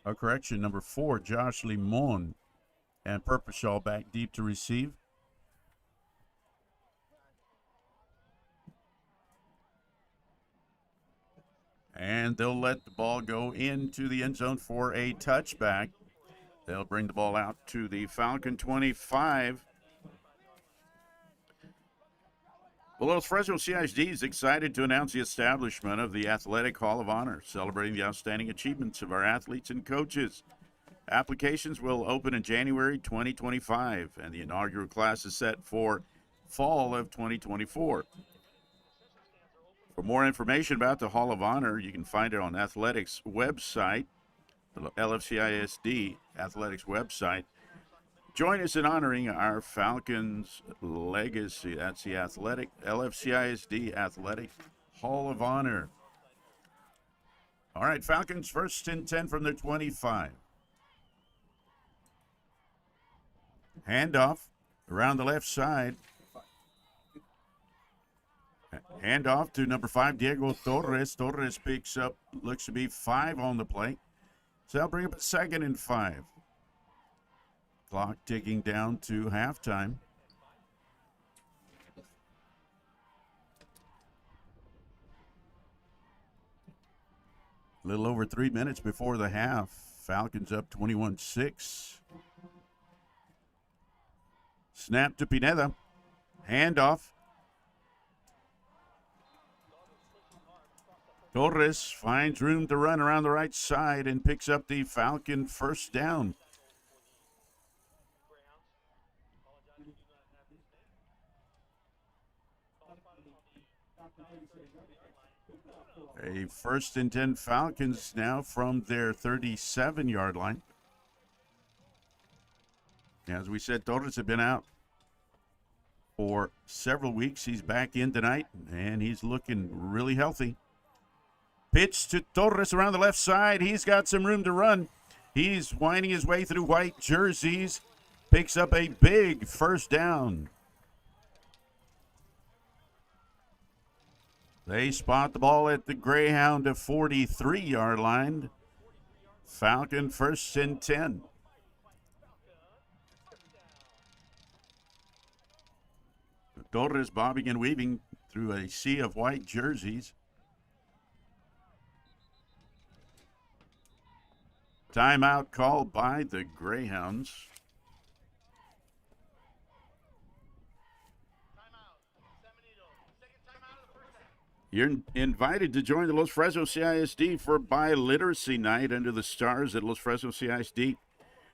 A correction, number 4, Josh Limon. And Purpershaw back deep to receive. And they'll let the ball go into the end zone for a touchback. They'll bring the ball out to the Falcon 25. Well, Los Fresnos CISD is excited to announce the establishment of the Athletic Hall of Honor, celebrating the outstanding achievements of our athletes and coaches. Applications will open in January 2025, and the inaugural class is set for fall of 2024. For more information about the Hall of Honor, you can find it on athletics website, the LFCISD athletics website. Join us in honoring our Falcons legacy. That's the LFCISD Athletic Hall of Honor. All right, Falcons 1st and 10 from their 25. Handoff around the left side. Handoff to number 5, Diego Torres. Torres picks up, looks to be 5 on the play. So they'll bring up a 2nd and 5. Clock ticking down to halftime. A little over 3 minutes before the half. Falcons up 21-6. Snap to Pineda. Handoff. Torres finds room to run around the right side and picks up the Falcon 1st down. A 1st and 10 Falcons now from their 37-yard line. As we said, Torres had been out for several weeks. He's back in tonight, and he's looking really healthy. Pitch to Torres around the left side. He's got some room to run. He's winding his way through white jerseys. Picks up a big 1st down. They spot the ball at the Greyhound 43-yard line. Falcon 1st and 10. Torres bobbing and weaving through a sea of white jerseys. Timeout called by the Greyhounds. You're invited to join the Los Fresnos CISD for Biliteracy Night under the stars at Los Fresnos CISD.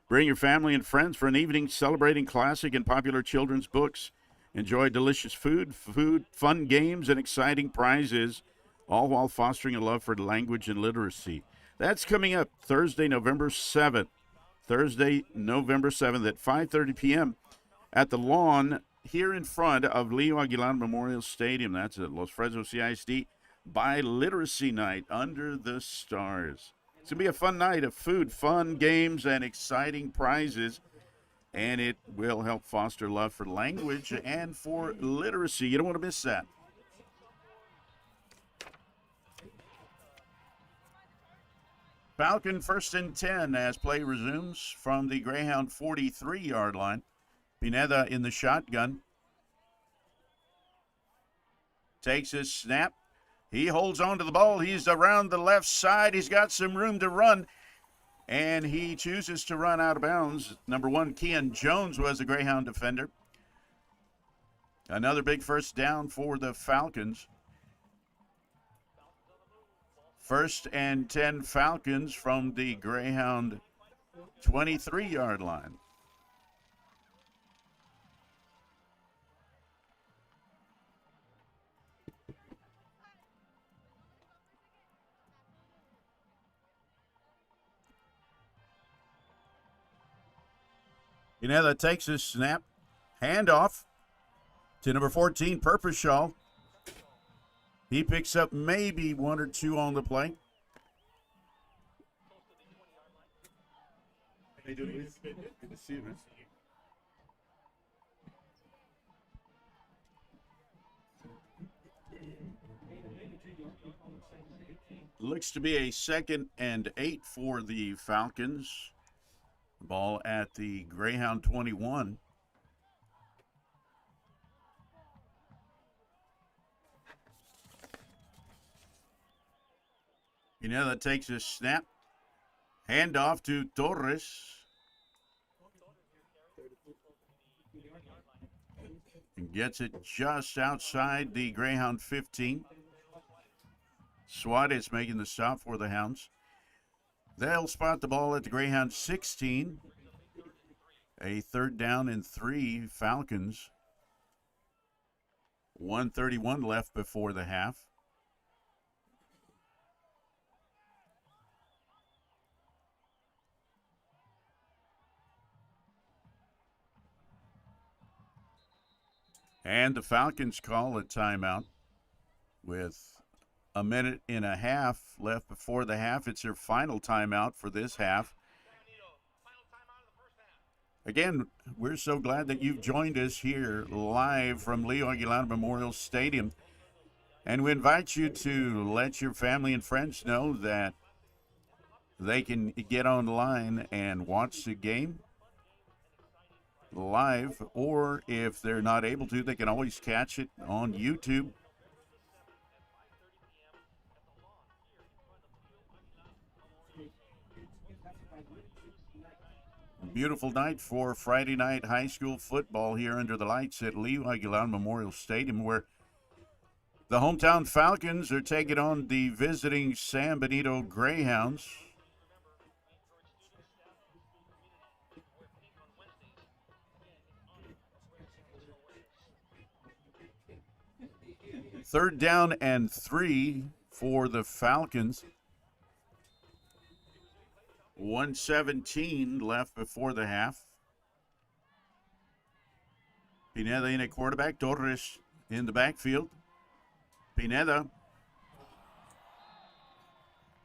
Bring your family and friends for an evening celebrating classic and popular children's books. Enjoy delicious food, fun games, and exciting prizes, all while fostering a love for language and literacy. That's coming up Thursday, November 7th. Thursday, November 7th at 5:30 p.m. at the lawn here in front of Leo Aguilar Memorial Stadium. That's at Los Fresnos CISD Biliteracy Night under the stars. It's going to be a fun night of food, fun, games, and exciting prizes. And it will help foster love for language and for literacy. You don't want to miss that. Falcon 1st and 10 as play resumes from the Greyhound 43-yard line. Pineda in the shotgun. Takes his snap. He holds on to the ball. He's around the left side. He's got some room to run. And he chooses to run out of bounds. Number 1, Kean Jones was a Greyhound defender. Another big 1st down for the Falcons. 1st and 10 Falcons from the Greyhound 23-yard line. Pineda takes his snap. Handoff to number 14, Purposhaw. He picks up maybe 1 or 2 on the play. Hey, dude, good to see you, man. Looks to be a 2nd and 8 for the Falcons. Ball at the Greyhound 21. Pineda takes his snap. Handoff to Torres. And gets it just outside the Greyhound 15. Suarez making the stop for the Hounds. They'll spot the ball at the Greyhound 16. A 3rd down and 3 Falcons. 1:31 left before the half. And the Falcons call a timeout with a minute and a half left before the half. It's their final timeout for this half. Again, we're so glad that you've joined us here live from Leo Aguilar Memorial Stadium. And we invite you to let your family and friends know that they can get online and watch the game live, or if they're not able to, they can always catch it on YouTube. Beautiful night for Friday night high school football here under the lights at Leo Aguilar Memorial Stadium, where the hometown Falcons are taking on the visiting San Benito Greyhounds. Third down and 3 for the Falcons. 1:17 left before the half. Pineda in at quarterback. Torres in the backfield. Pineda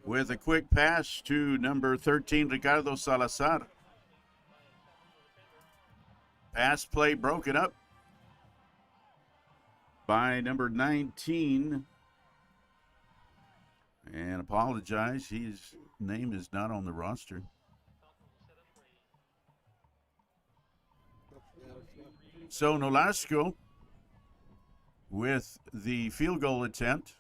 with a quick pass to number 13, Ricardo Salazar. Pass play broken up by number 19. And apologize, his name is not on the roster. So Nolasco with the field goal attempt.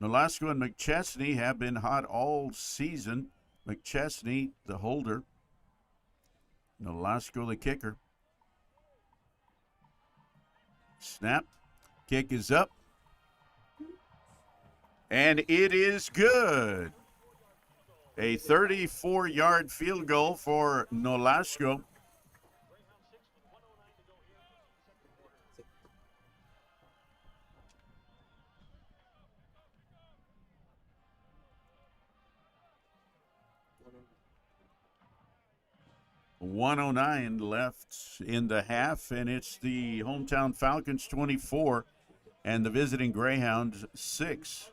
Nolasco and McChesney have been hot all season. McChesney, the holder. Nolasco, the kicker. Snap. Kick is up. And it is good. A 34-yard field goal for Nolasco. .109 left in the half, and it's the hometown Falcons 24 and the visiting Greyhounds 6.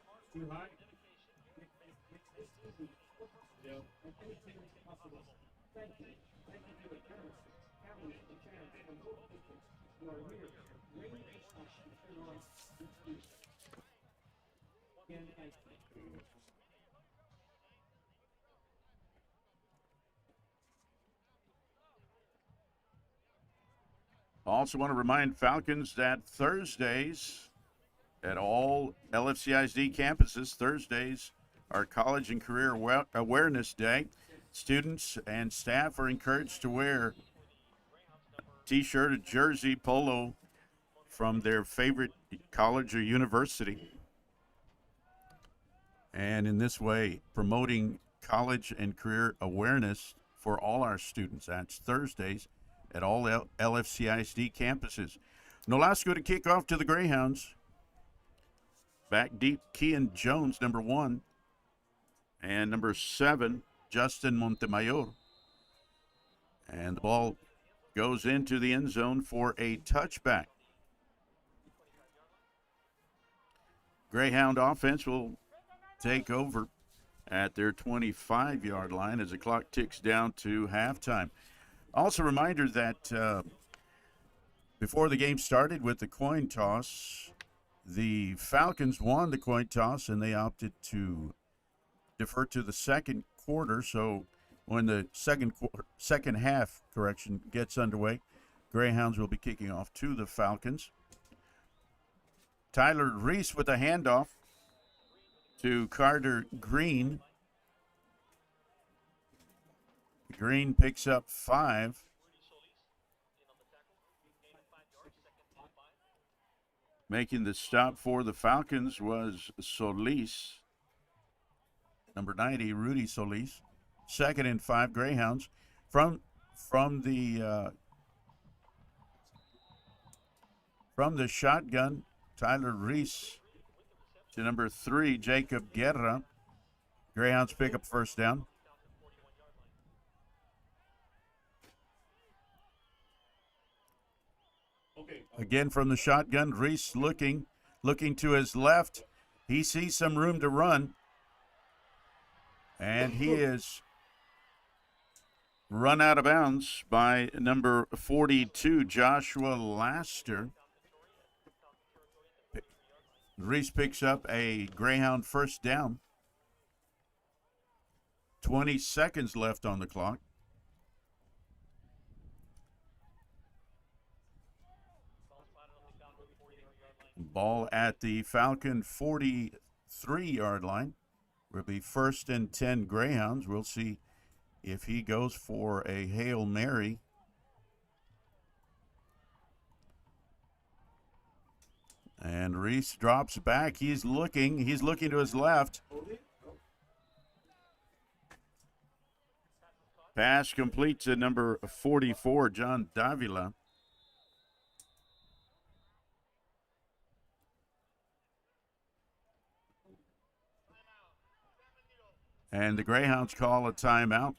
Also want to remind Falcons that Thursdays at all LFCISD campuses, Thursdays are College and Career Awareness Day. Students and staff are encouraged to wear a t-shirt, a jersey, polo from their favorite college or university. And in this way, promoting college and career awareness for all our students. That's Thursdays at all LFCISD campuses. Nolasco to kick off to the Greyhounds. Back deep, Kean Jones, number 1. And number 7, Justin Montemayor. And the ball goes into the end zone for a touchback. Greyhound offense will take over at their 25-yard line as the clock ticks down to halftime. Also, a reminder that before the game started with the coin toss, the Falcons won the coin toss and they opted to defer to the second quarter. So when the second half gets underway, Greyhounds will be kicking off to the Falcons. Tyler Reese with a handoff to Carter Green. Green picks up 5. Making the stop for the Falcons was Solis. Number 90, Rudy Solis. 2nd and 5 Greyhounds. From the shotgun, Tyler Reese to number 3, Jacob Guerra. Greyhounds pick up first down. Again from the shotgun, Reese looking to his left. He sees some room to run. And he is run out of bounds by number 42, Joshua Laster. Reese picks up a Greyhound first down. 20 seconds left on the clock. Ball at the Falcon 43-yard line. Will be 1st and 10 Greyhounds. We'll see if he goes for a Hail Mary. And Reese drops back. He's looking to his left. Pass complete to number 44, John Davila. And the Greyhounds call a timeout.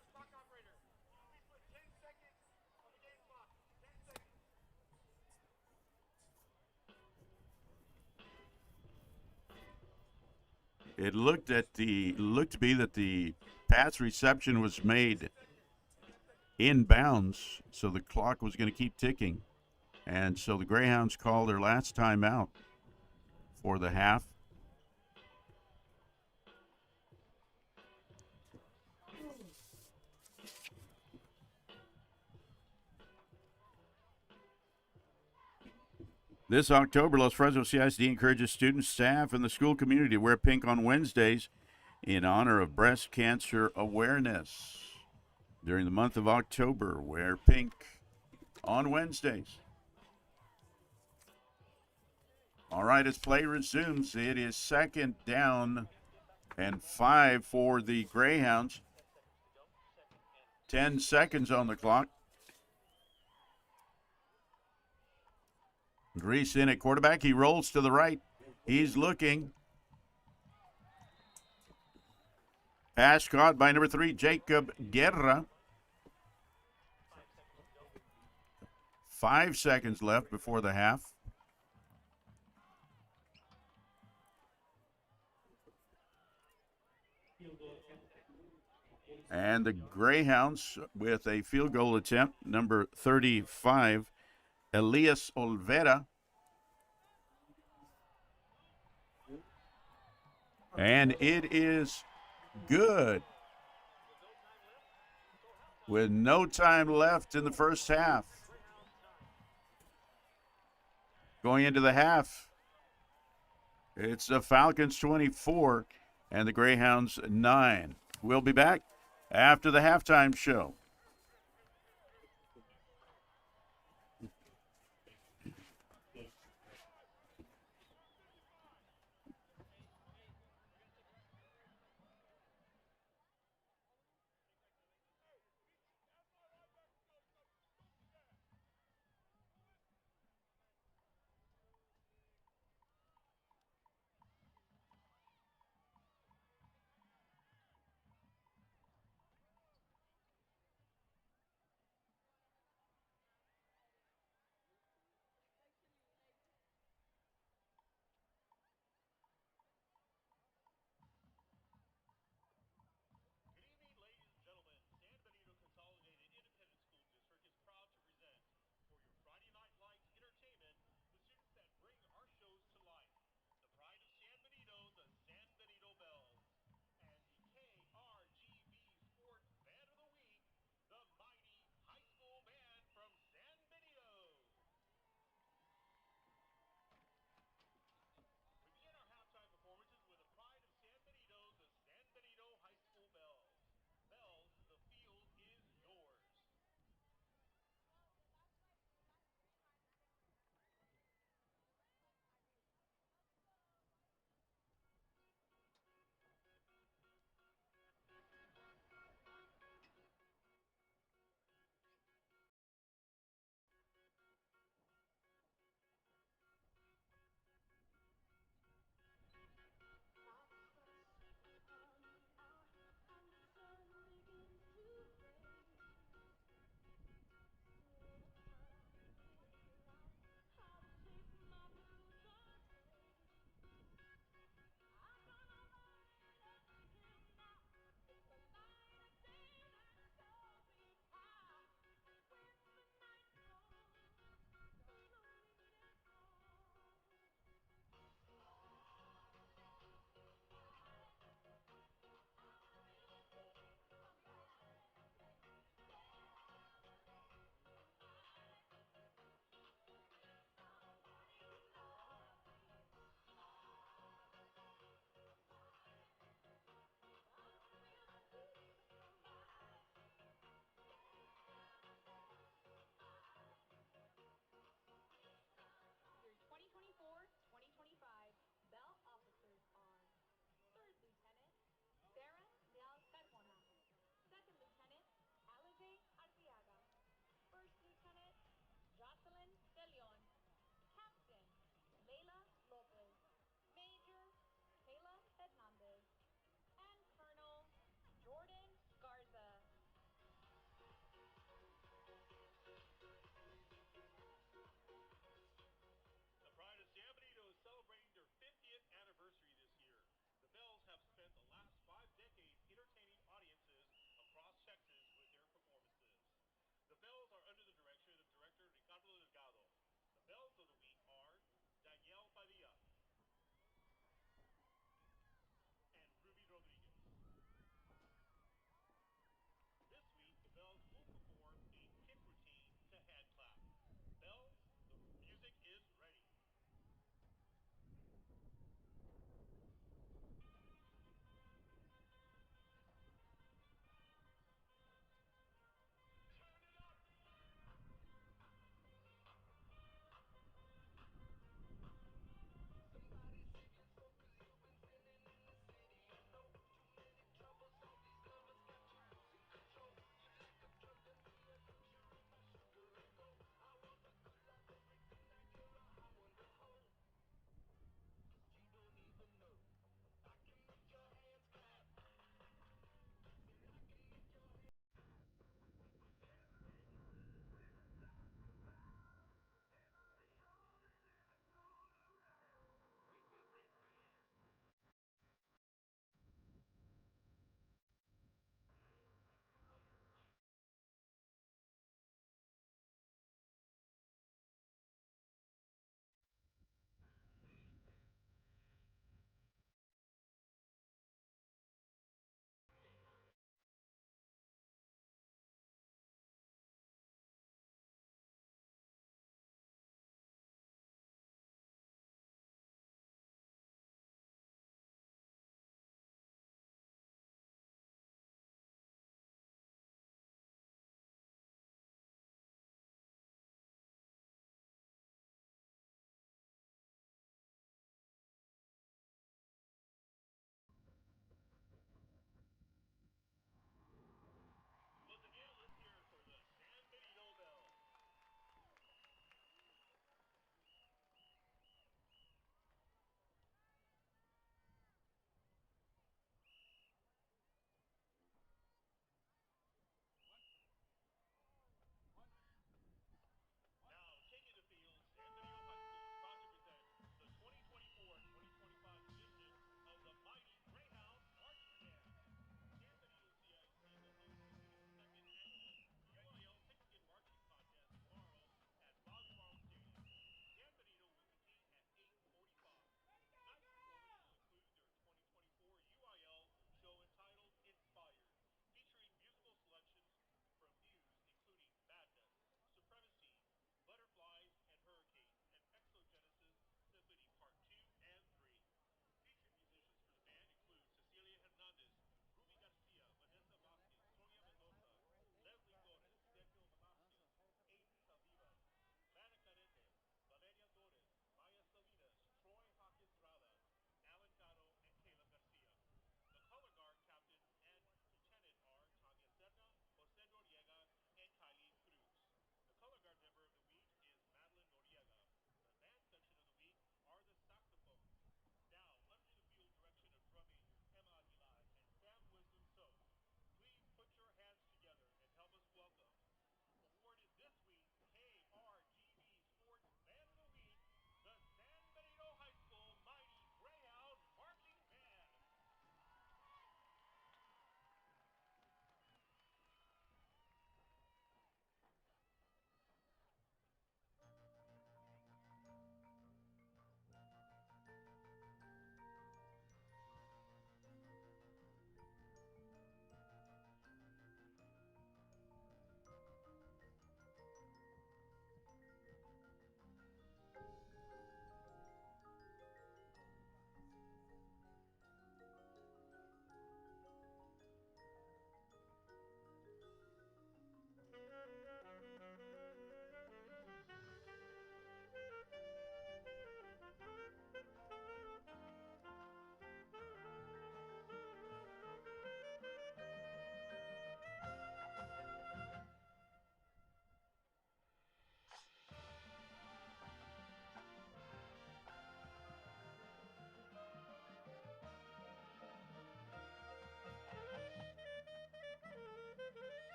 It looked to be that the pass reception was made inbounds, so the clock was going to keep ticking. And so the Greyhounds call their last timeout for the half. This October, Los Fresnos CISD encourages students, staff, and the school community to wear pink on Wednesdays in honor of breast cancer awareness. During the month of October, wear pink on Wednesdays. All right, as play resumes, it is 2nd down and 5 for the Greyhounds. 10 seconds on the clock. Reese in at quarterback. He rolls to the right. He's looking. Pass caught by number 3, Jacob Guerra. 5 seconds left before the half. And the Greyhounds with a field goal attempt, number 35, Elias Olvera. And it is good. With no time left in the first half. Going into the half, it's the Falcons 24 and the Greyhounds 9. We'll be back after the halftime show.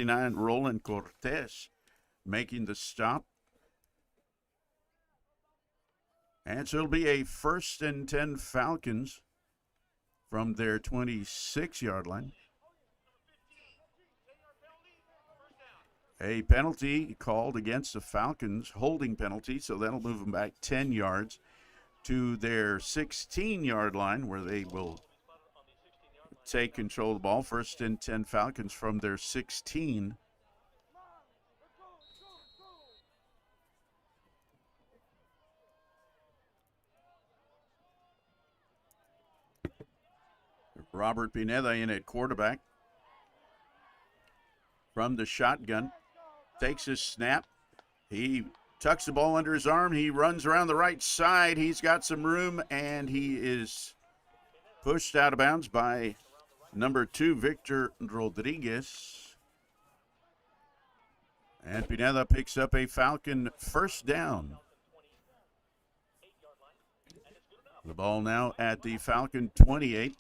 69, Roland Cortez, making the stop. And so it'll be a 1st and 10 Falcons from their 26-yard line. A penalty called against the Falcons, holding penalty, so that'll move them back 10 yards to their 16-yard line, where they will take control of the ball. 1st and 10 Falcons from their 16. Robert Pineda in at quarterback. From the shotgun, takes his snap. He tucks the ball under his arm. He runs around the right side. He's got some room, and he is pushed out of bounds by number 2, Victor Rodriguez. And Pineda picks up a Falcon 1st down. The ball now at the Falcon 28.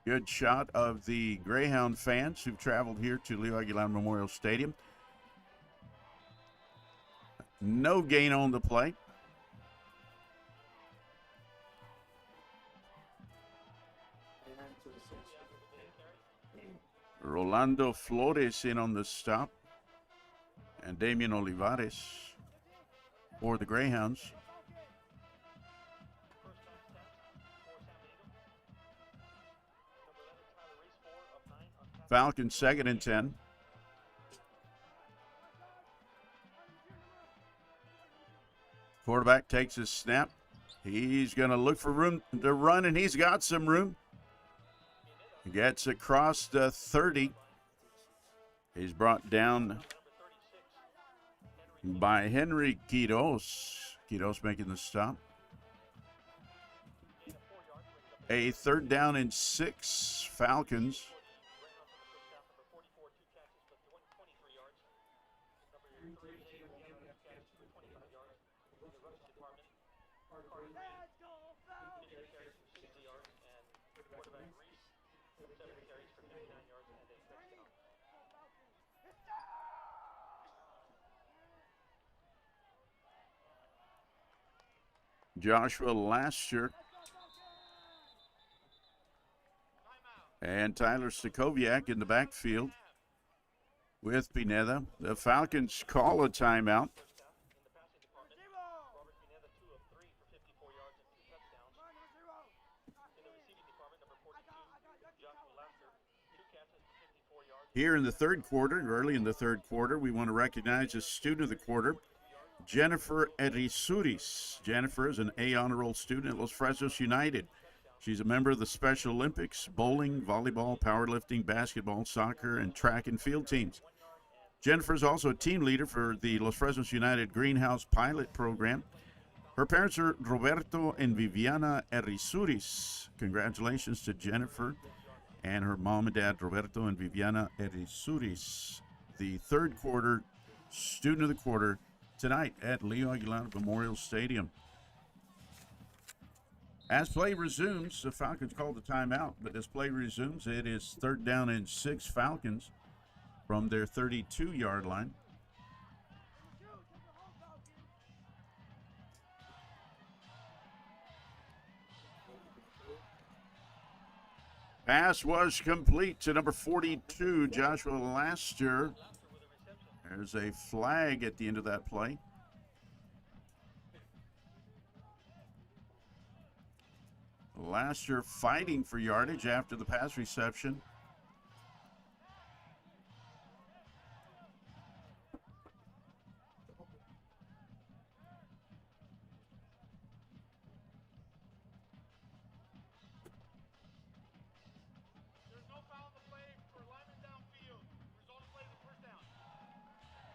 Good shot of the Greyhound fans who've traveled here to Leo Aguilar Memorial Stadium. No gain on the play. Rolando Flores in on the stop. And Damian Olivares for the Greyhounds. Falcons 2nd and 10. Quarterback takes his snap. He's going to look for room to run, and he's got some room. He gets across the 30. He's brought down by Henry Quiroz. Quiroz making the stop. A 3rd down and 6, Falcons. Joshua Laster and Tyler Stakoviak in the backfield with Pineda. The Falcons call a timeout. Here in the 3rd quarter, early in the 3rd quarter, we want to recognize a student of the quarter, Jennifer Erisuris. Jennifer is an A honor roll student at Los Fresnos United. She's a member of the Special Olympics, bowling, volleyball, powerlifting, basketball, soccer, and track and field teams. Jennifer is also a team leader for the Los Fresnos United Greenhouse Pilot Program. Her parents are Roberto and Viviana Erisuris. Congratulations to Jennifer and her mom and dad, Roberto and Viviana Erisuris. The 3rd quarter student of the quarter tonight at Leo Aguilar Memorial Stadium. As play resumes, the Falcons called the timeout, but as play resumes, it is 3rd down and 6, Falcons from their 32-yard line. Pass was complete to number 42, Joshua Laster. There's a flag at the end of that play. Laster fighting for yardage after the pass reception.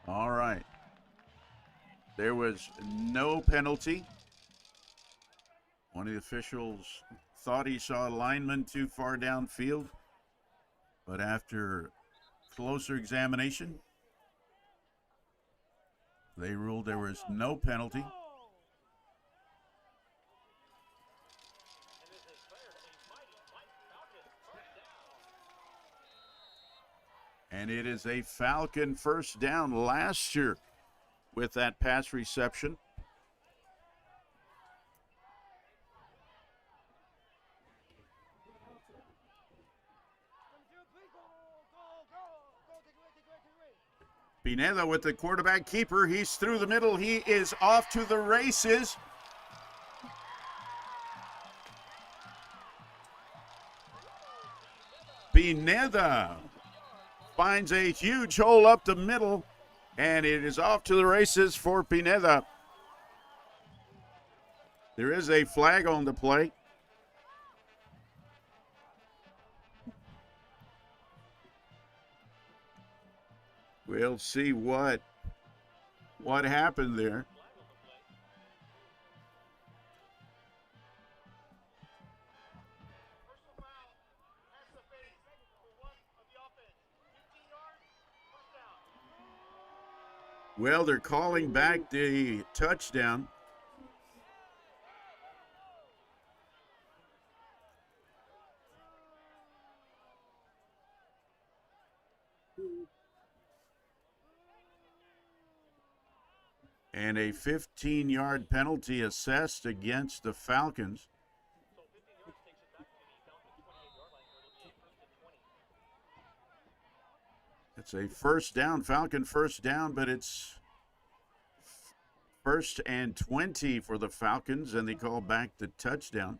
All right. There was no penalty. One of the officials thought he saw a lineman too far downfield, but after closer examination, they ruled there was no penalty. And it is a Falcon first down last year with that pass reception. Pineda with the quarterback keeper. He's through the middle. He is off to the races. Pineda finds a huge hole up the middle, and it is off to the races for Pineda. There is a flag on the play. We'll see what happened there. Well, they're calling back the touchdown. And a 15-yard penalty assessed against the Falcons. So 15 yards takes it back to the Falcons' 28-yard line. It's a first down, Falcon first down, but it's first and 20 for the Falcons, and they call back the touchdown.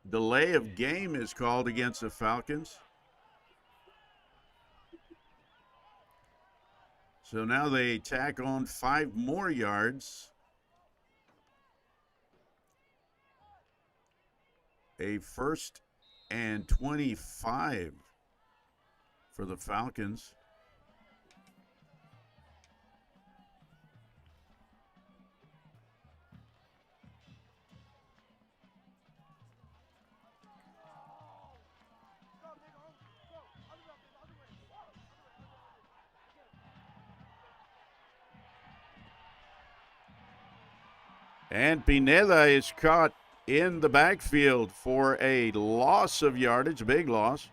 Delay of game is called against the Falcons. So now they tack on 5 more yards. A first and 25 for the Falcons. And Pineda is caught in the backfield for a loss of yardage, a big loss.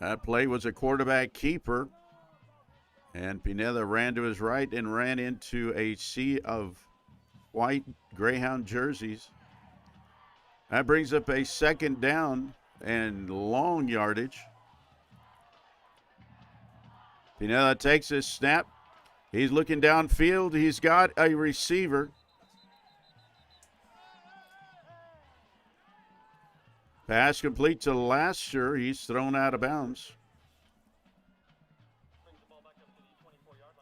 That play was a quarterback keeper. And Pineda ran to his right and ran into a sea of white Greyhound jerseys. That brings up a second down and long yardage. Pineda takes his snap. He's looking downfield. He's got a receiver. Pass complete to Laster. He's thrown out of bounds. Brings the ball back up to the 24-yard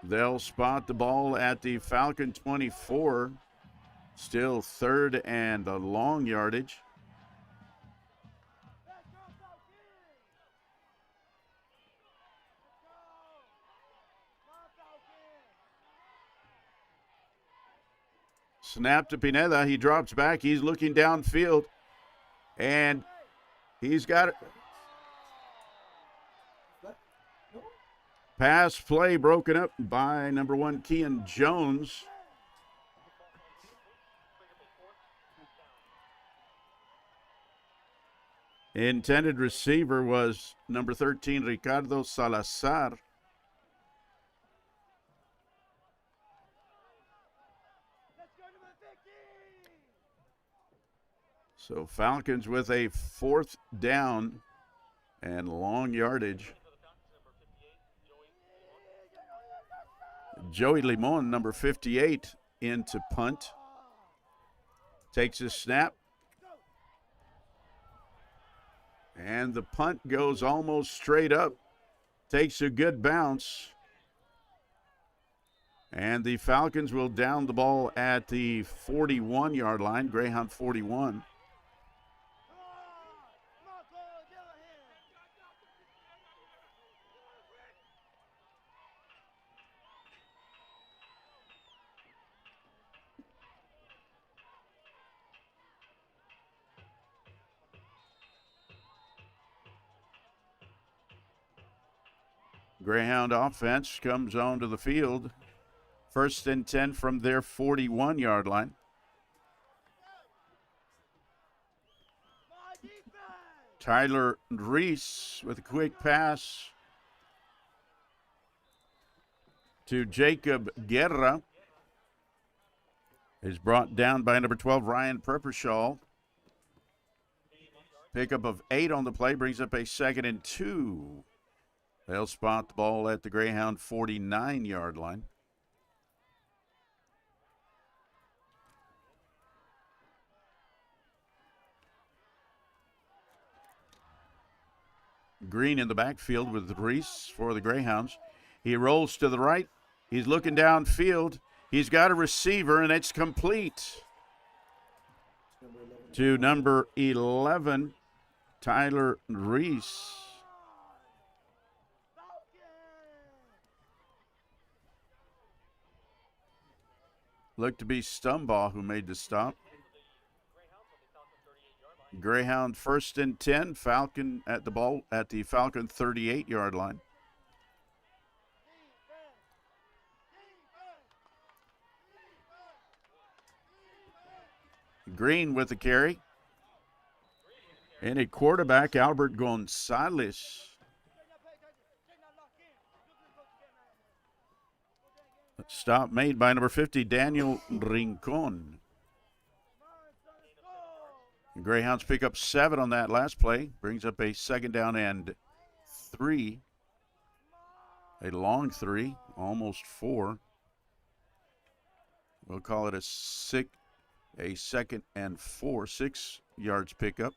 line. They'll spot the ball at the Falcon 24. Still third and a long yardage. Snap to Pineda. He drops back. He's looking downfield. And he's got it. Pass play broken up by number 1, Kean Jones. Intended receiver was number 13, Ricardo Salazar. So Falcons with a 4th down and long yardage. Joey Limon, number 58, into punt. Takes his snap. And the punt goes almost straight up. Takes a good bounce. And the Falcons will down the ball at the 41-yard line, Greyhound 41. Greyhound offense comes onto the field. 1st and 10 from their 41-yard line. Tyler Reese with a quick pass to Jacob Guerra is brought down by number 12, Ryan Purpershaw. Pickup of 8 on the play brings up a 2nd and 2. They'll spot the ball at the Greyhound 49-yard line. Green in the backfield with Reese for the Greyhounds. He rolls to the right. He's looking downfield. He's got a receiver, and it's complete to number 11, Tyler Reese. Looked to be Stumbaugh who made the stop. Greyhound 1st and 10. Falcon at the ball at the Falcon 38-yard line. Green with the carry. And a quarterback, Albert Gonzalez. Stop made by number 50, Daniel Rincon. The Greyhounds pick up 7 on that last play. Brings up a 2nd down and 3. A long 3, almost 4. We'll call it a 2nd and 4, 6 yards pickup.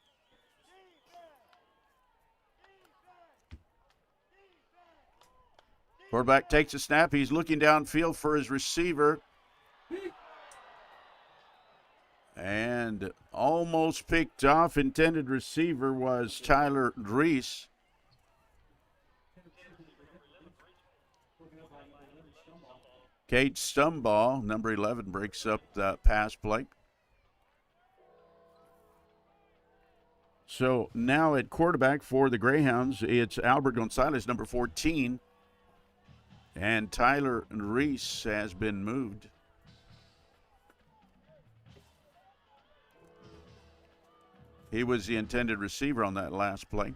Quarterback takes a snap. He's looking downfield for his receiver. And almost picked off. Intended receiver was Tyler Reese. Kate Stumbaugh, number 11, breaks up the pass play. So now at quarterback for the Greyhounds, it's Albert Gonzalez, number 14. And Tyler Reese has been moved. He was the intended receiver on that last play.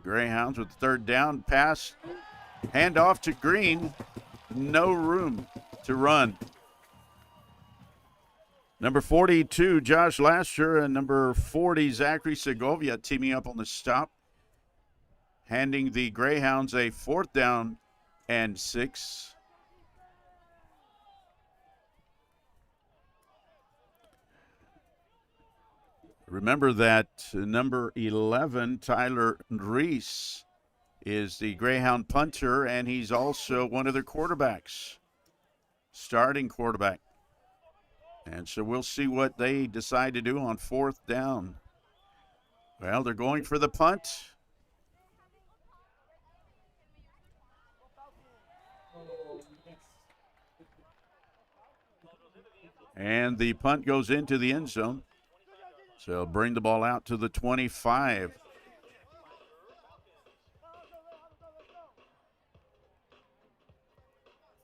Greyhounds with the 3rd down pass. Hand off to Green. No room to run. Number 42, Josh Lasher, and number 40, Zachary Segovia teaming up on the stop. Handing the Greyhounds a 4th down and 6. Remember that number 11, Tyler Reese, is the Greyhound punter, and he's also one of their quarterbacks, starting quarterback. And so we'll see what they decide to do on 4th down. Well, they're going for the punt. And the punt goes into the end zone. So they'll bring the ball out to the 25.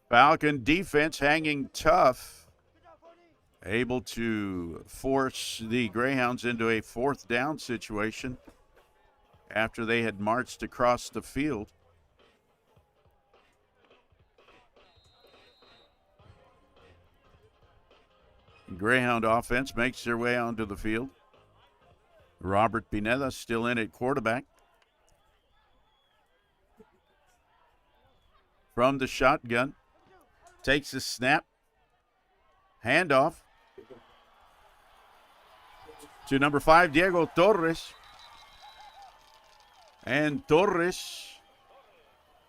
Falcon defense hanging tough. Able to force the Greyhounds into a 4th down situation after they had marched across the field. Greyhound offense makes their way onto the field. Robert Pineda still in at quarterback. From the shotgun. Takes the snap. Handoff to number 5, Diego Torres. And Torres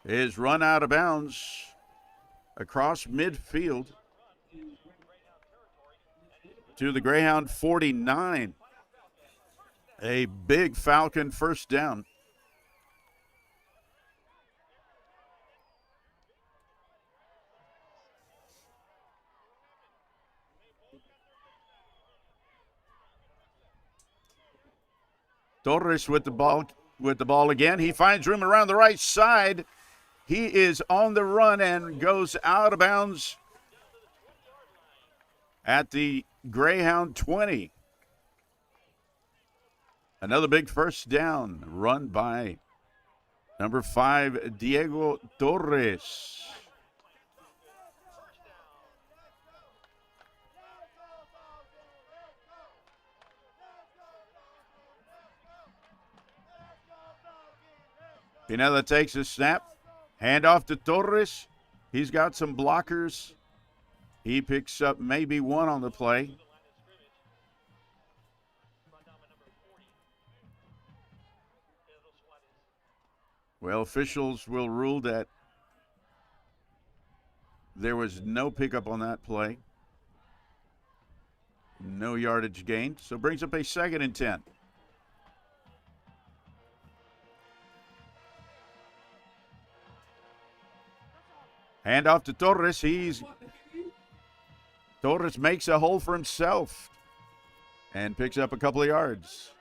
is run out of bounds across midfield to the Greyhound 49. A big Falcon 1st down. Torres with the ball again. He finds room around the right side. He is on the run and goes out of bounds at the Greyhound 20. Another big first down run by number 5, Diego Torres. Pineda takes a snap. Hand off to Torres. He's got some blockers. He picks up maybe one on the play. Well, officials will rule that there was no pickup on that play. No yardage gained. So brings up a 2nd and 10. Hand off to Torres. Torres makes a hole for himself and picks up a couple of yards.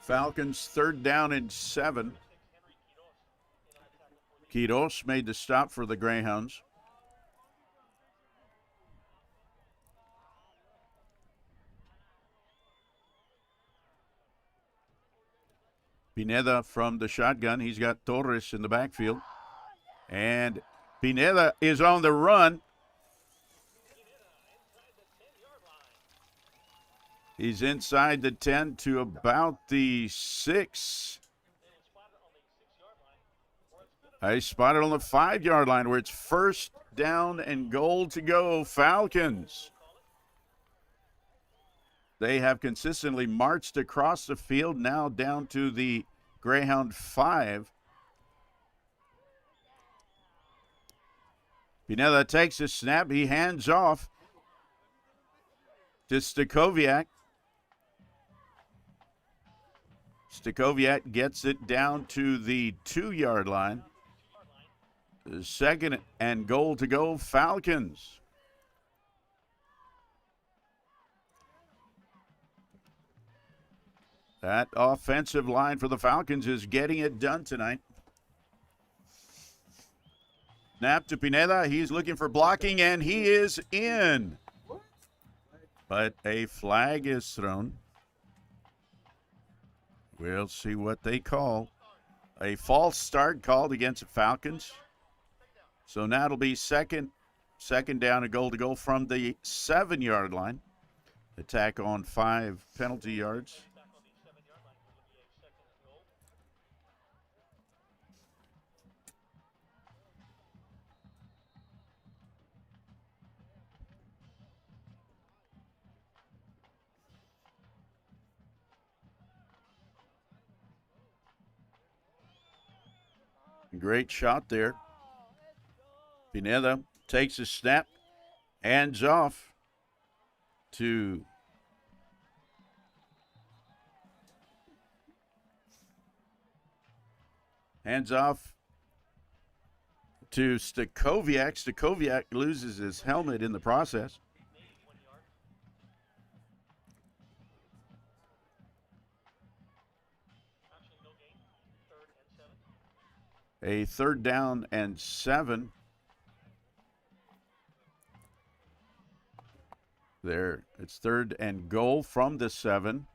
Falcons 3rd down and 7. Quiros made the stop for the Greyhounds. Pineda from the shotgun. He's got Torres in the backfield. And Pineda is on the run. He's inside the 10 to about the 6. I spotted on the 5-yard line where it's 1st down and goal to go. Falcons. They have consistently marched across the field, now down to the Greyhound 5. Pineda takes a snap. He hands off to Stakoviak. Stakoviak gets it down to the 2-yard line. 2nd and goal to go, Falcons. That offensive line for the Falcons is getting it done tonight. Snap to Pineda. He's looking for blocking, and he is in. But a flag is thrown. We'll see what they call. A false start called against the Falcons. So now it'll be second down and goal to go from the 7-yard line. Attack on 5 penalty yards. Great shot there. Pineda takes a snap, hands off to Stakoviak. Stakoviak loses his helmet in the process. A 3rd down and 7. There, it's 3rd and goal from the 7.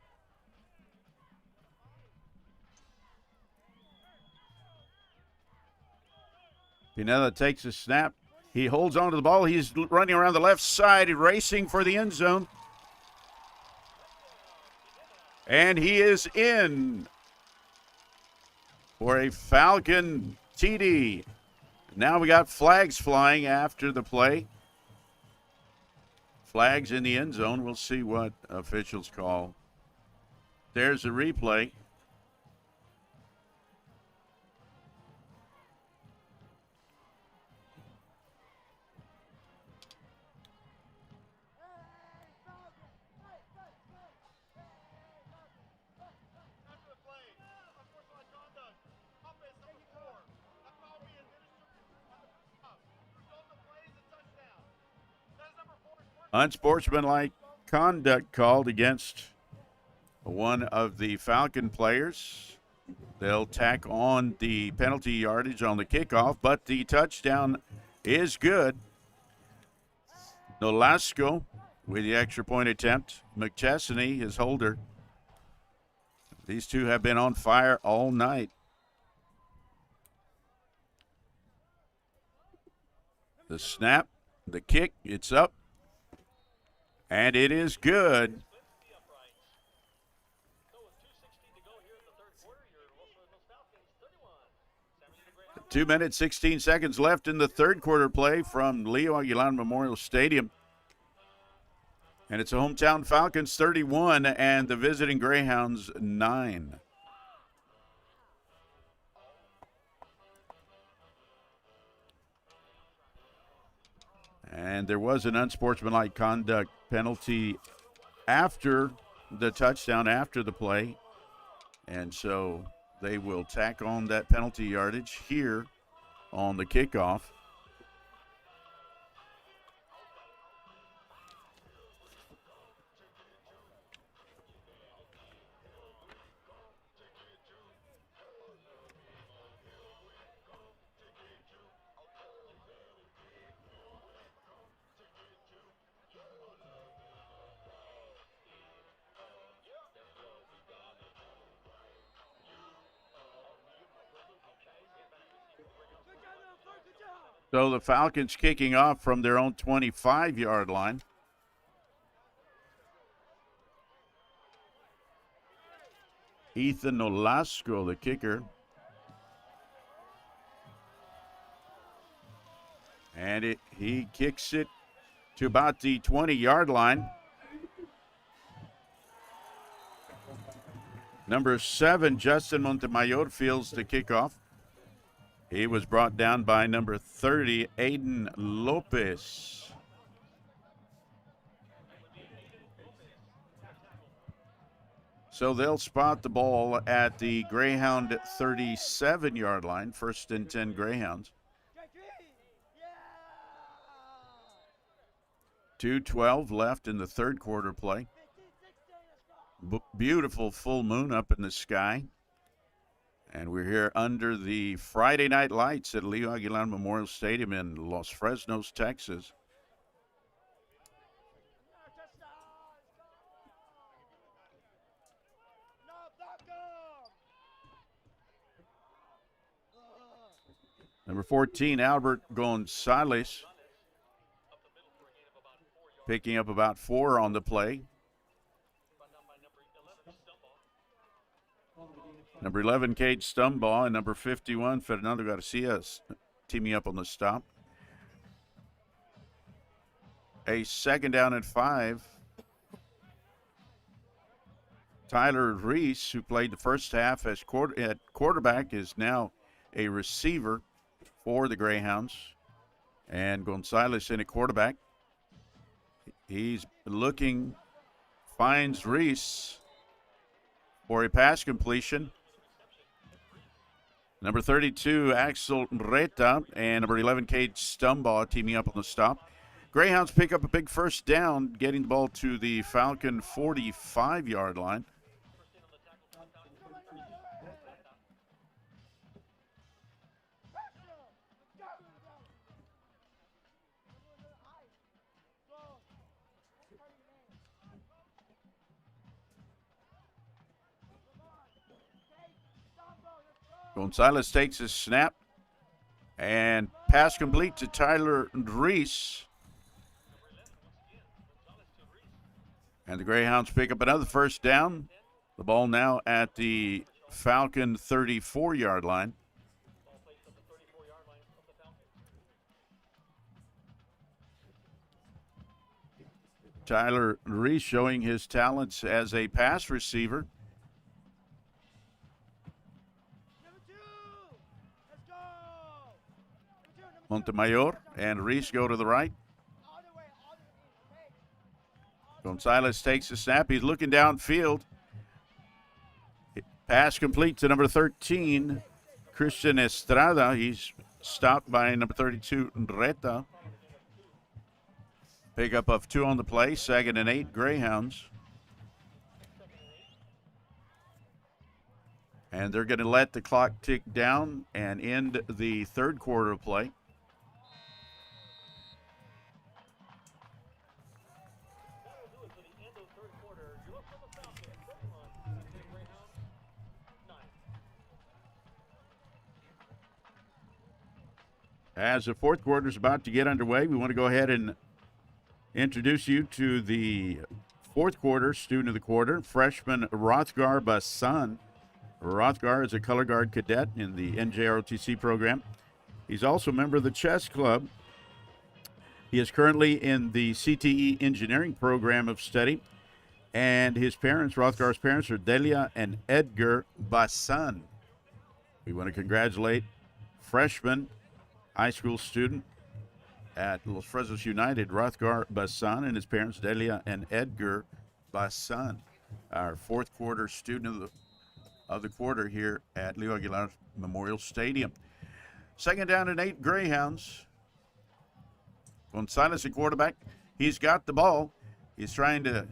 Pineda takes a snap. He holds on to the ball. He's running around the left side, racing for the end zone. And he is in for a Falcon TD. Now we got flags flying after the play. Flags in the end zone. We'll see what officials call. There's a replay. Unsportsmanlike conduct called against one of the Falcon players. They'll tack on the penalty yardage on the kickoff, but the touchdown is good. Nolasco with the extra point attempt. McChesney, his holder. These two have been on fire all night. The snap, the kick, it's up, and it is good. 2 minutes, 16 seconds left in the third quarter play from Leo Aguilar Memorial Stadium. And it's a hometown Falcons 31 and the visiting Greyhounds 9. And there was an unsportsmanlike conduct penalty after the touchdown, after the play. And so they will tack on that penalty yardage here on the kickoff. So the Falcons kicking off from their own 25-yard line. Ethan Nolasco, the kicker. And he kicks it to about the 20-yard line. Number 7, Justin Montemayor, fields the kickoff. He was brought down by number 30, Aiden Lopez. So they'll spot the ball at the Greyhound 37-yard line, 1st and 10 Greyhounds. 2:12 left in the third quarter play. Beautiful full moon up in the sky. And we're here under the Friday night lights at Leo Aguilar Memorial Stadium in Los Fresnos, Texas. Number 14, Albert Gonzalez, picking up about 4 on the play. Number 11, Cade Stumbaugh, and number 51, Fernando Garcia, teaming up on the stop. A 2nd down and 5. Tyler Reese, who played the first half as at quarterback, is now a receiver for the Greyhounds. And Gonzalez in at quarterback. He's looking, finds Reese for a pass completion. Number 32, Axel Reta, and number 11, Cade Stumbaugh, teaming up on the stop. Greyhounds pick up a big first down, getting the ball to the Falcon 45-yard line. Gonzalez takes his snap and pass complete to Tyler Reese. And the Greyhounds pick up another first down. The ball now at the Falcon 34-yard line. Tyler Reese showing his talents as a pass receiver. Montemayor and Reese go to the right. Gonzalez takes the snap. He's looking downfield. Pass complete to number 13, Christian Estrada. He's stopped by number 32, Reta. Pickup of 2 on the play, 2nd and 8, Greyhounds. And they're going to let the clock tick down and end the third quarter of play. That'll do it for the end of the third quarter. You're from the Falcons, 7 runs. The Greyhounds, 9. As the fourth quarter is about to get underway, we want to go ahead and introduce you to the fourth quarter student of the quarter, freshman Rothgar Bassan. Rothgar is a color guard cadet in the NJROTC program. He's also a member of the chess club. He is currently in the CTE engineering program of study, and his parents, Rothgar's parents, are Delia and Edgar Bassan. We want to congratulate freshman high school student at Los Fresnos United, Rothgar Bassan, and his parents, Delia and Edgar Bassan, our fourth quarter student of the quarter here at Leo Aguilar Memorial Stadium. 2nd down and 8, Greyhounds. Gonzalez at quarterback. He's got the ball. He's trying to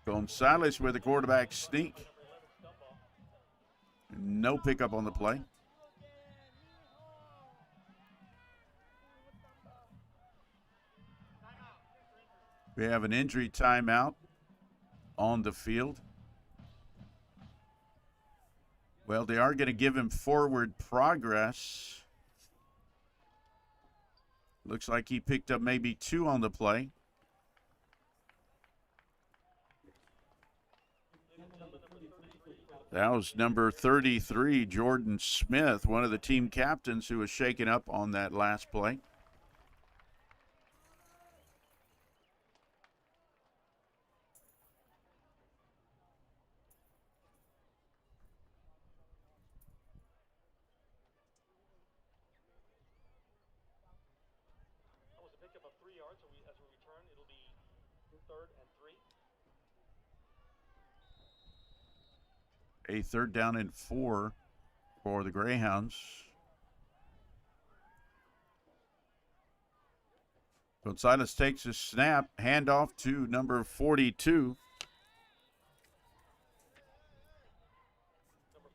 Gonzalez with the quarterback sneak. No pickup on the play. We have an injury timeout on the field. Well, they are going to give him forward progress. Looks like he picked up maybe 2 on the play. That was number 33, Jordan Smith, one of the team captains who was shaken up on that last play. That was a pickup of 3 yards, so as we return, it'll be 3rd and 3. A 3rd down and 4 for the Greyhounds. Gonzalez takes a snap, handoff to number 42. Number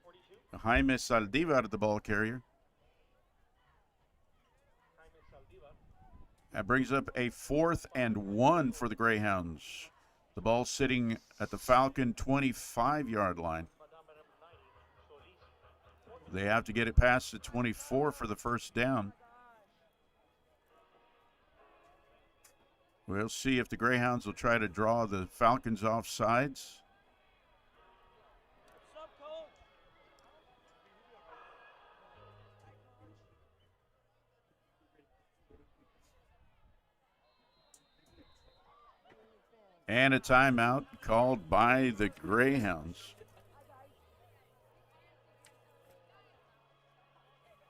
42. Jaime Saldivar, the ball carrier. Jaime Saldiva. That brings up a 4th and 1 for the Greyhounds. The ball sitting at the Falcon 25-yard line. They have to get it past the 24 for the first down. We'll see if the Greyhounds will try to draw the Falcons off sides. And a timeout called by the Greyhounds.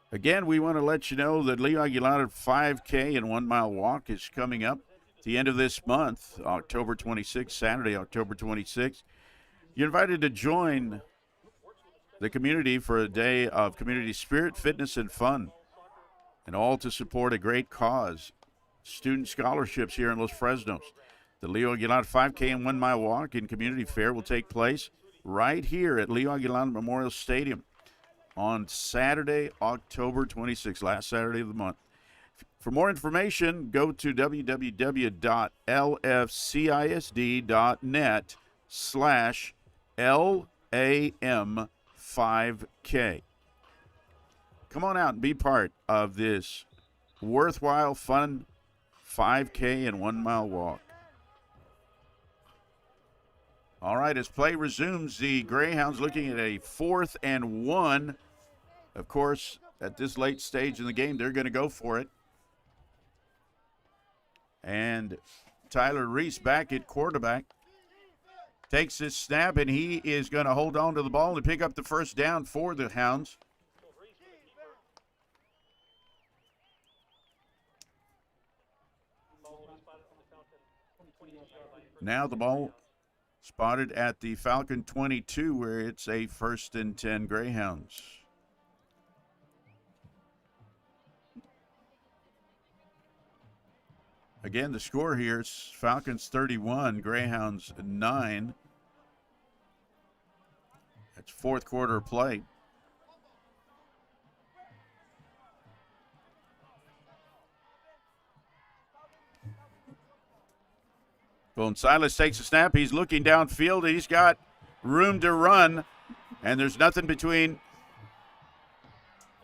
Again, we want to let you know that Leo Aguilar 5K and 1 mile walk is coming up at the end of this month, October 26th, Saturday, October 26th. You're invited to join the community for a day of community spirit, fitness, and fun, and all to support a great cause, student scholarships here in Los Fresnos. The Leo Aguilar 5K and 1 mile walk and community fair will take place right here at Leo Aguilar Memorial Stadium on Saturday, October 26th, last Saturday of the month. For more information, go to www.lfcisd.net/LAM5K. Come on out and be part of this worthwhile, fun 5K and 1 mile walk. All right, as play resumes, the Greyhounds looking at a 4th and 1. Of course, at this late stage in the game, they're going to go for it. And Tyler Reese back at quarterback takes this snap, and he is going to hold on to the ball and pick up the first down for the Hounds. Now the ball spotted at the Falcon 22, where it's a 1st and 10 Greyhounds. Again, the score here is Falcons 31, Greyhounds 9. That's 4th quarter play. Gonzalez takes a snap. He's looking downfield. He's got room to run, and there's nothing between.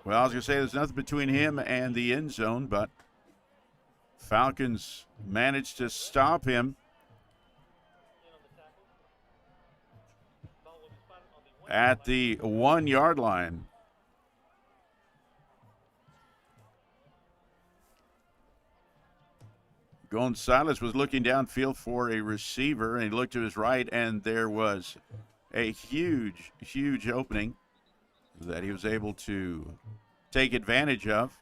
Well, I was going to say there's nothing between him and the end zone, but Falcons managed to stop him at the 1 yard line. Gonzalez was looking downfield for a receiver, and he looked to his right, and there was a huge, huge opening that he was able to take advantage of.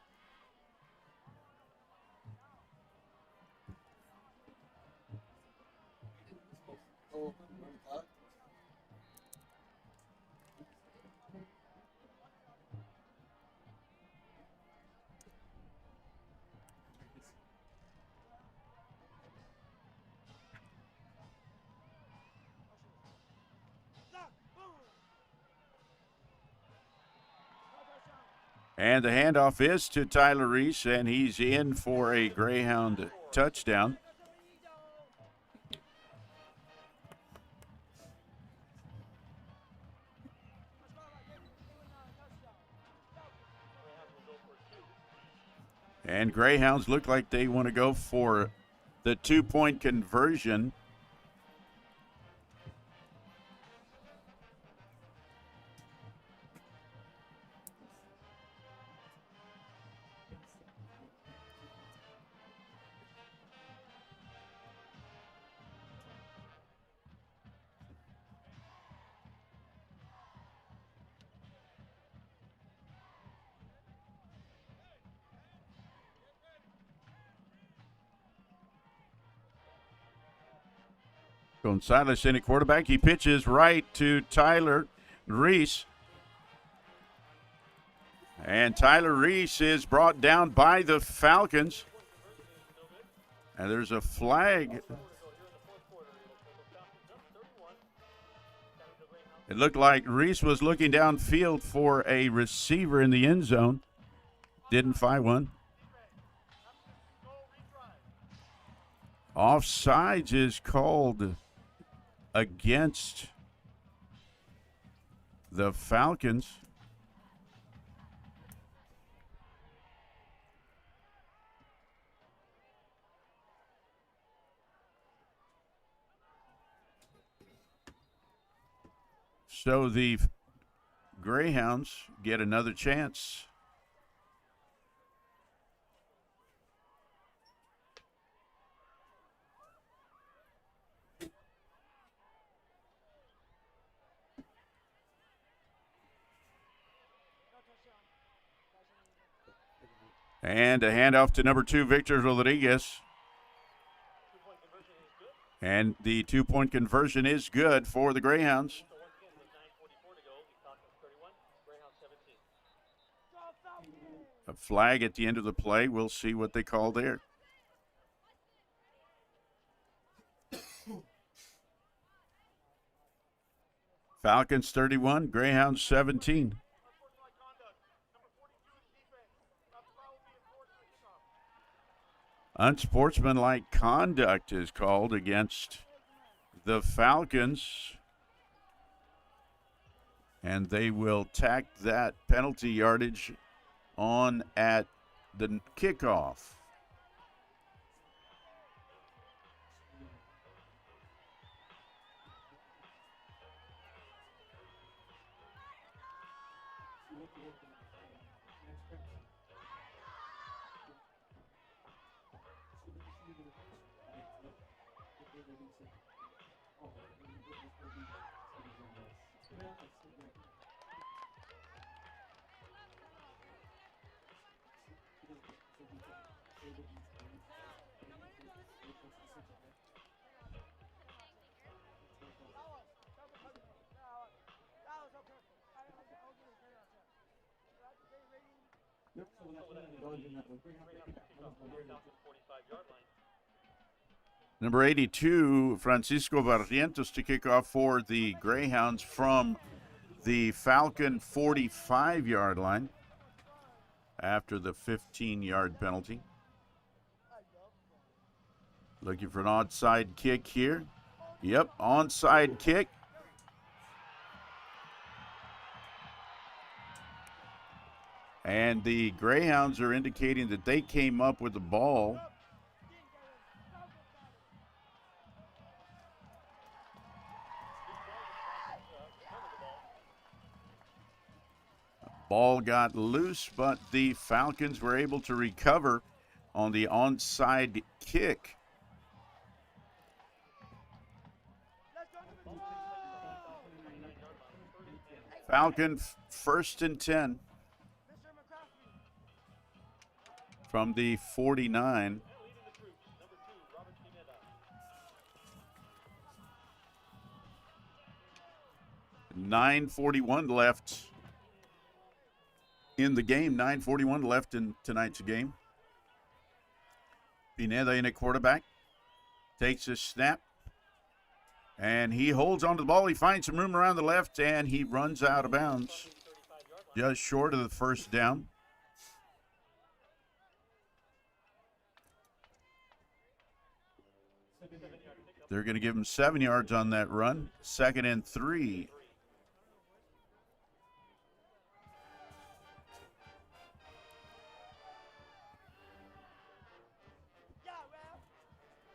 And the handoff is to Tyler Reese, and he's in for a Greyhound touchdown. And Greyhounds look like they want to go for the 2-point conversion. Gonzalez in at quarterback. He pitches right to Tyler Reese. And Tyler Reese is brought down by the Falcons. And there's a flag. It looked like Reese was looking downfield for a receiver in the end zone. Didn't find one. Offsides is called against the Falcons. So the Greyhounds get another chance. And a handoff to number 2, Victor Rodriguez. And the 2-point conversion is good for the Greyhounds. A flag at the end of the play. We'll see what they call there. Falcons 31, Greyhounds 17. Unsportsmanlike conduct is called against the Falcons, and they will tack that penalty yardage on at the kickoff. Number 82, Francisco Barrientos to kick off for the Greyhounds from the Falcon 45-yard line after the 15-yard penalty. Looking for an onside kick here. Yep, onside kick. And the Greyhounds are indicating that they came up with the ball. Ball got loose, but the Falcons were able to recover on the onside kick. Falcon first and 10 from the 49. .941 left in the game. 9:41 left in tonight's game. Pineda in at quarterback. Takes a snap. And he holds onto the ball. He finds some room around the left, and he runs out of bounds. Just short of the first down. They're going to give him 7 yards on that run. 2nd and 3.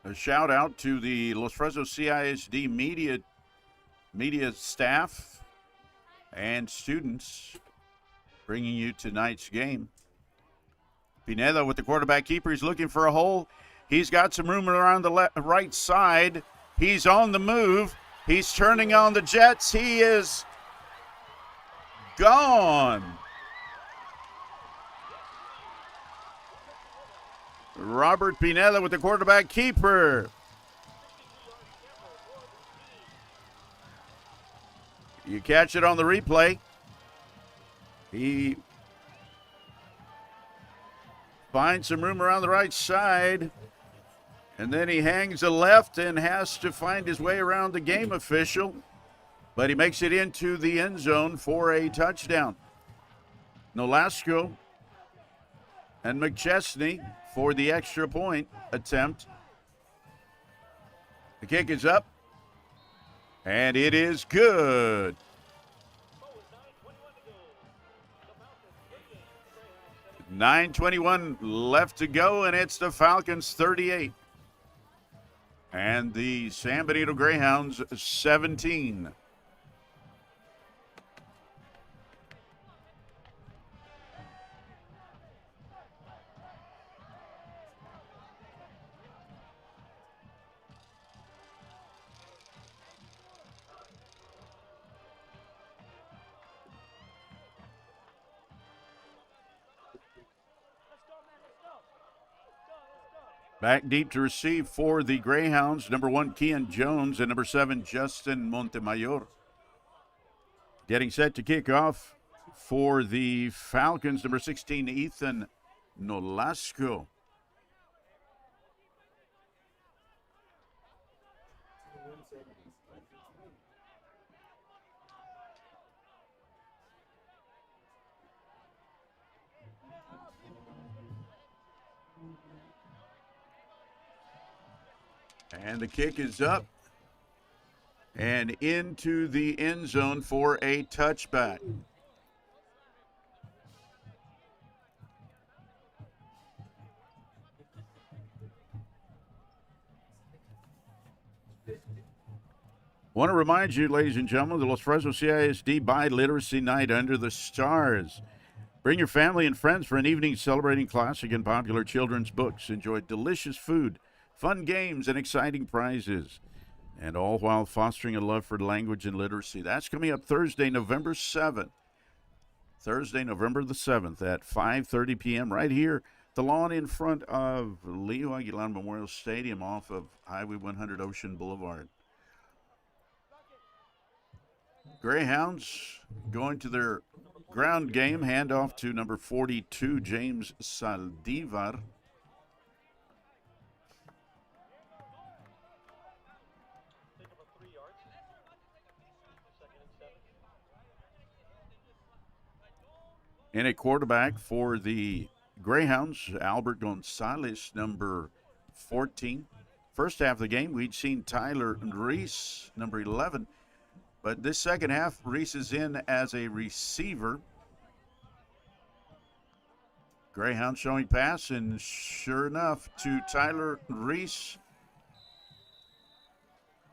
A shout out to the Los Fresnos CISD media staff and students bringing you tonight's game. Pineda with the quarterback keeper. He's looking for a hole. He's got some room around the right side. He's on the move. He's turning on the jets. He is gone. Robert Pineda with the quarterback keeper. You catch it on the replay. He finds some room around the right side, and then he hangs a left and has to find his way around the game official, but he makes it into the end zone for a touchdown. Nolasco and McChesney for the extra point attempt. The kick is up, and it is good. 9:21 left to go, and it's the Falcons 38. And the San Benito Greyhounds 17. Back deep to receive for the Greyhounds, number 1, Kian Jones, and number 7, Justin Montemayor. Getting set to kick off for the Falcons, number 16, Ethan Nolasco. And the kick is up and into the end zone for a touchback. Want to remind you, ladies and gentlemen, the Los Fresnos CISD Bi-Literacy Night Under the Stars. Bring your family and friends for an evening celebrating classic and popular children's books. Enjoy delicious food, fun games, and exciting prizes, and all while fostering a love for language and literacy. That's coming up Thursday, November 7th. Thursday, November the 7th at 5:30 p.m. right here, the lawn in front of Leo Aguilar Memorial Stadium off of Highway 100 Ocean Boulevard. Greyhounds going to their ground game. Handoff to number 42, James Saldivar. Pick up a 3 yards. 2nd and 7. And a quarterback for the Greyhounds, Albert Gonzalez, number 14. First half of the game, we'd seen Tyler Reese, number 11. But this second half, Reese is in as a receiver. Greyhound showing pass, and sure enough, to Tyler Reese.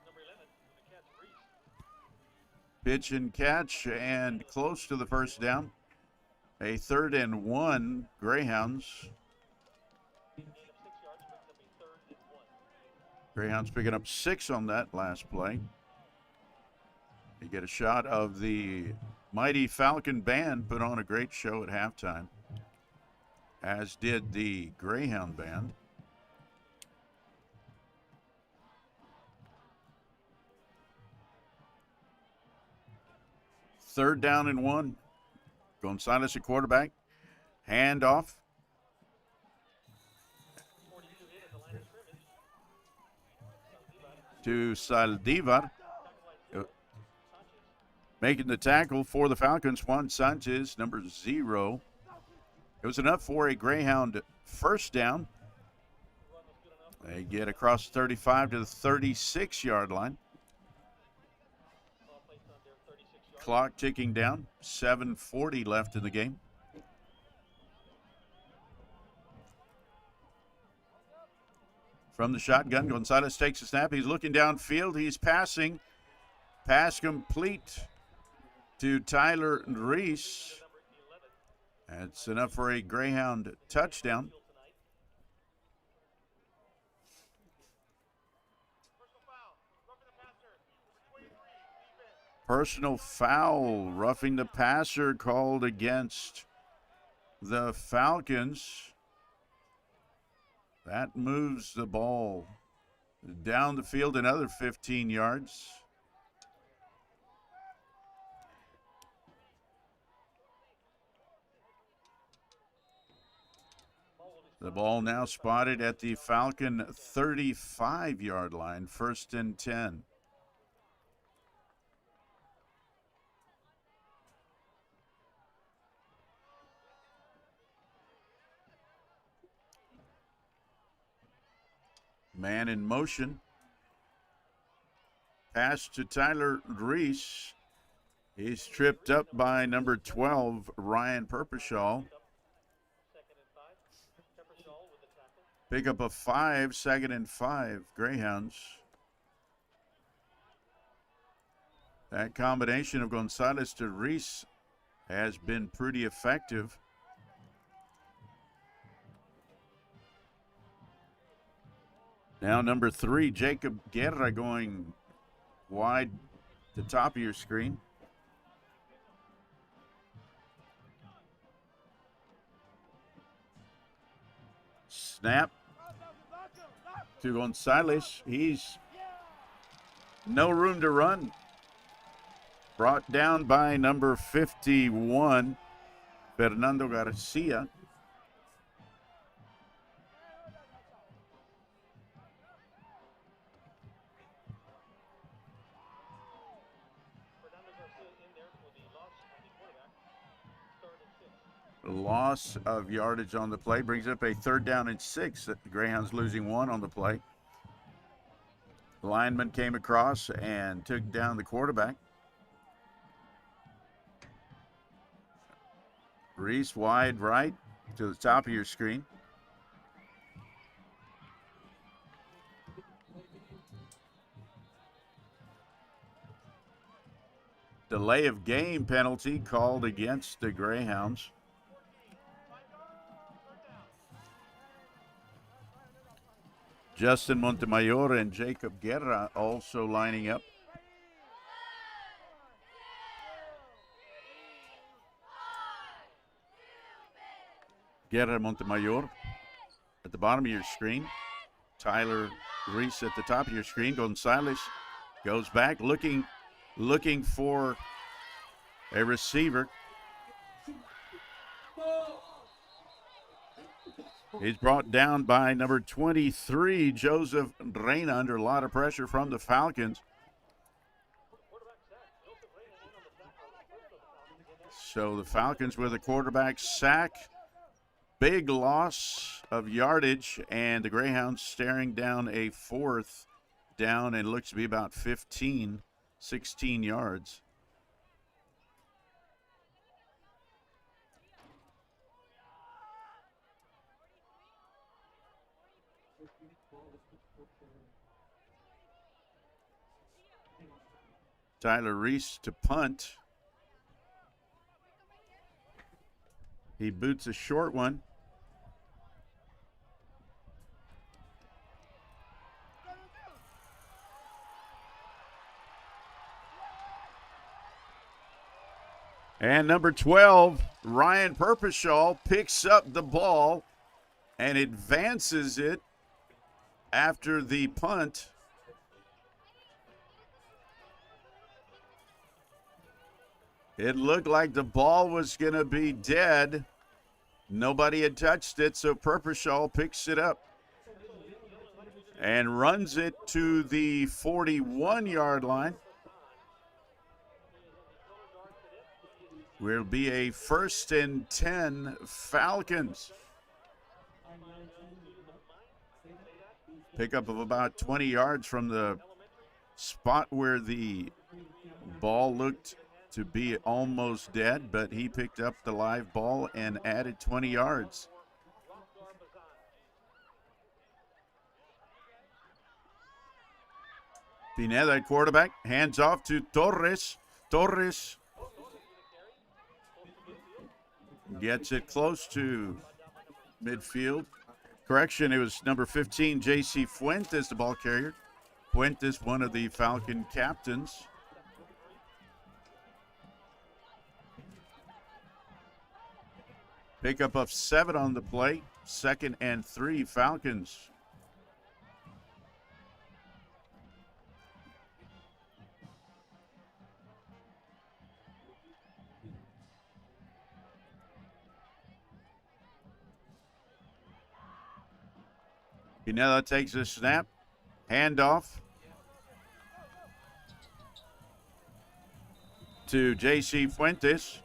Number 11 with the catch, Reese. Pitch and catch, and close to the first down. A 3rd and 1, Greyhounds. Gain of 6 yards brings up a 3rd and 1. Greyhounds picking up 6 on that last play. You get a shot of the mighty Falcon band, put on a great show at halftime, as did the Greyhound band. Third down and 1. Gonzalez at quarterback. Handoff. 42 in at the line of scrimmage. To Saldivar. Making the tackle for the Falcons, Juan Sanchez, number 0. It was enough for a Greyhound first down. They get across 35 to the 36-yard line. Clock ticking down, 7:40 left in the game. From the shotgun, Gonzalez takes a snap. He's looking downfield. He's passing. Pass complete to Tyler Reese. That's enough for a Greyhound touchdown. Personal foul, roughing the passer called against the Falcons. That moves the ball down the field another 15 yards. The ball now spotted at the Falcon 35-yard line, 1st and 10. Man in motion. Pass to Tyler Reese. He's tripped up by number 12, Ryan Purpeshaw. Pick up a 5, 2nd and 5, Greyhounds. That combination of Gonzalez to Reese has been pretty effective. Now number 3, Jacob Guerra, going wide, the top of your screen. Snap to Gonzalez. He's no room to run. Brought down by number 51, Fernando Garcia. Loss of yardage on the play brings up a 3rd down and 6. The Greyhounds losing 1 on the play. The lineman came across and took down the quarterback. Reese wide right to the top of your screen. Delay of game penalty called against the Greyhounds. Justin Montemayor and Jacob Guerra also lining up. Guerra, Montemayor at the bottom of your screen. Tyler Reese at the top of your screen. Gonzalez goes back looking for a receiver. He's brought down by number 23, Joseph Reyna, under a lot of pressure from the Falcons. So the Falcons with a quarterback sack. Big loss of yardage, and the Greyhounds staring down a fourth down, and looks to be about 15, 16 yards. Tyler Reese to punt. He boots a short one. And number 12, Ryan Purpishall, picks up the ball and advances it after the punt. It looked like the ball was going to be dead. Nobody had touched it, so Purpishall picks it up and runs it to the 41-yard line. Will be a 1st and 10 Falcons. Pickup of about 20 yards from the spot where the ball looked to be almost dead, but he picked up the live ball and added 20 yards. Pineda, quarterback, hands off to Torres. Torres gets it close to midfield. Correction, it was number 15, J.C. Fuentes, the ball carrier. Fuentes, one of the Falcon captains. Pickup of 7 on the play. 2nd and 3 Falcons. Pineda takes a snap. Handoff to J.C. Fuentes.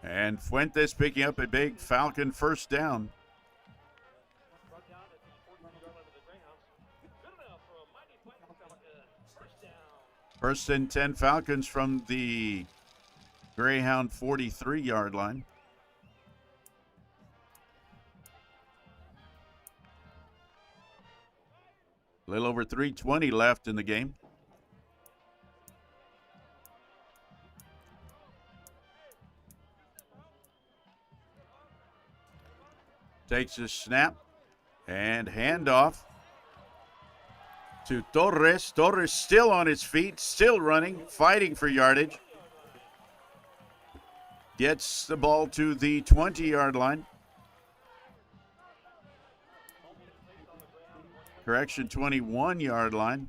And Fuentes picking up a big Falcon first down. First and 10 Falcons from the Greyhound 43-yard line. A little over 3:20 left in the game. Takes a snap and handoff to Torres. Torres still on his feet, still running, fighting for yardage. Gets the ball to the 20-yard line. Correction, 21-yard line.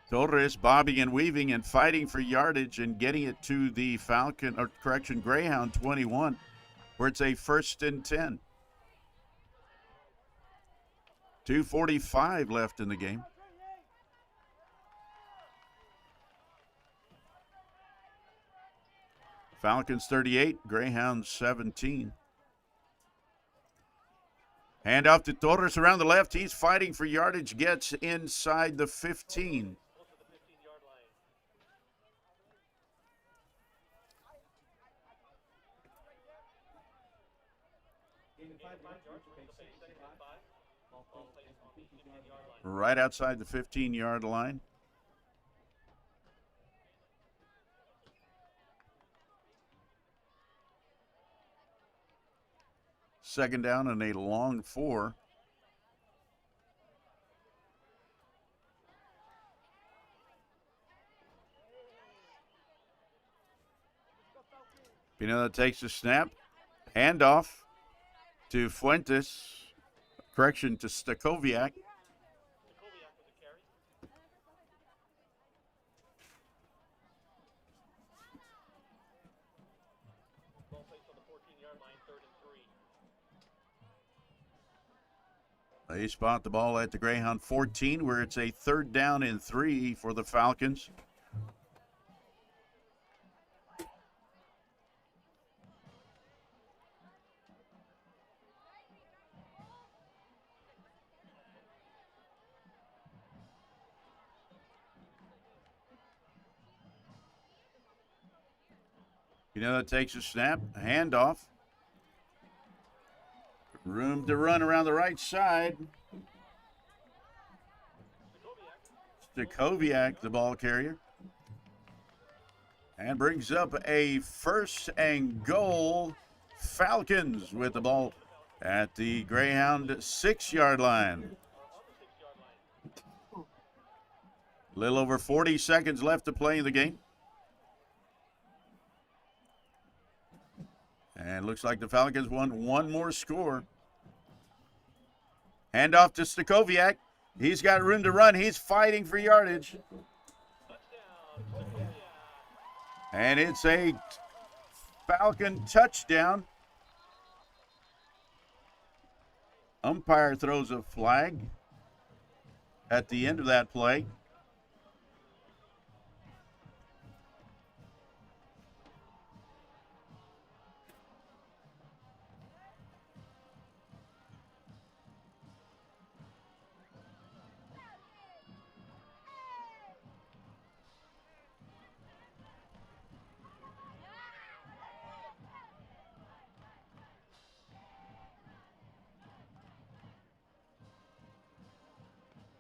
Torres bobbing and weaving and fighting for yardage and getting it to the Greyhound 21, where it's a 1st and 10. 2:45 left in the game. Falcons 38, Greyhounds 17. Hand off to Torres around the left. He's fighting for yardage, gets inside the 15. Right outside the 15-yard line. Second down and a long 4. Pineda takes a snap. Handoff to Fuentes. Correction, to Stakoviak. They spot the ball at the Greyhound 14, where it's a 3rd down and 3 for the Falcons. That takes a snap, a handoff. Room to run around the right side. Stakoviak, the ball carrier. And brings up a 1st and goal. Falcons with the ball at the Greyhound 6-yard line. A little over 40 seconds left to play in the game. And looks like the Falcons want one more score. Handoff to Stakoviak. He's got room to run. He's fighting for yardage. And it's a Falcon touchdown. Umpire throws a flag at the end of that play.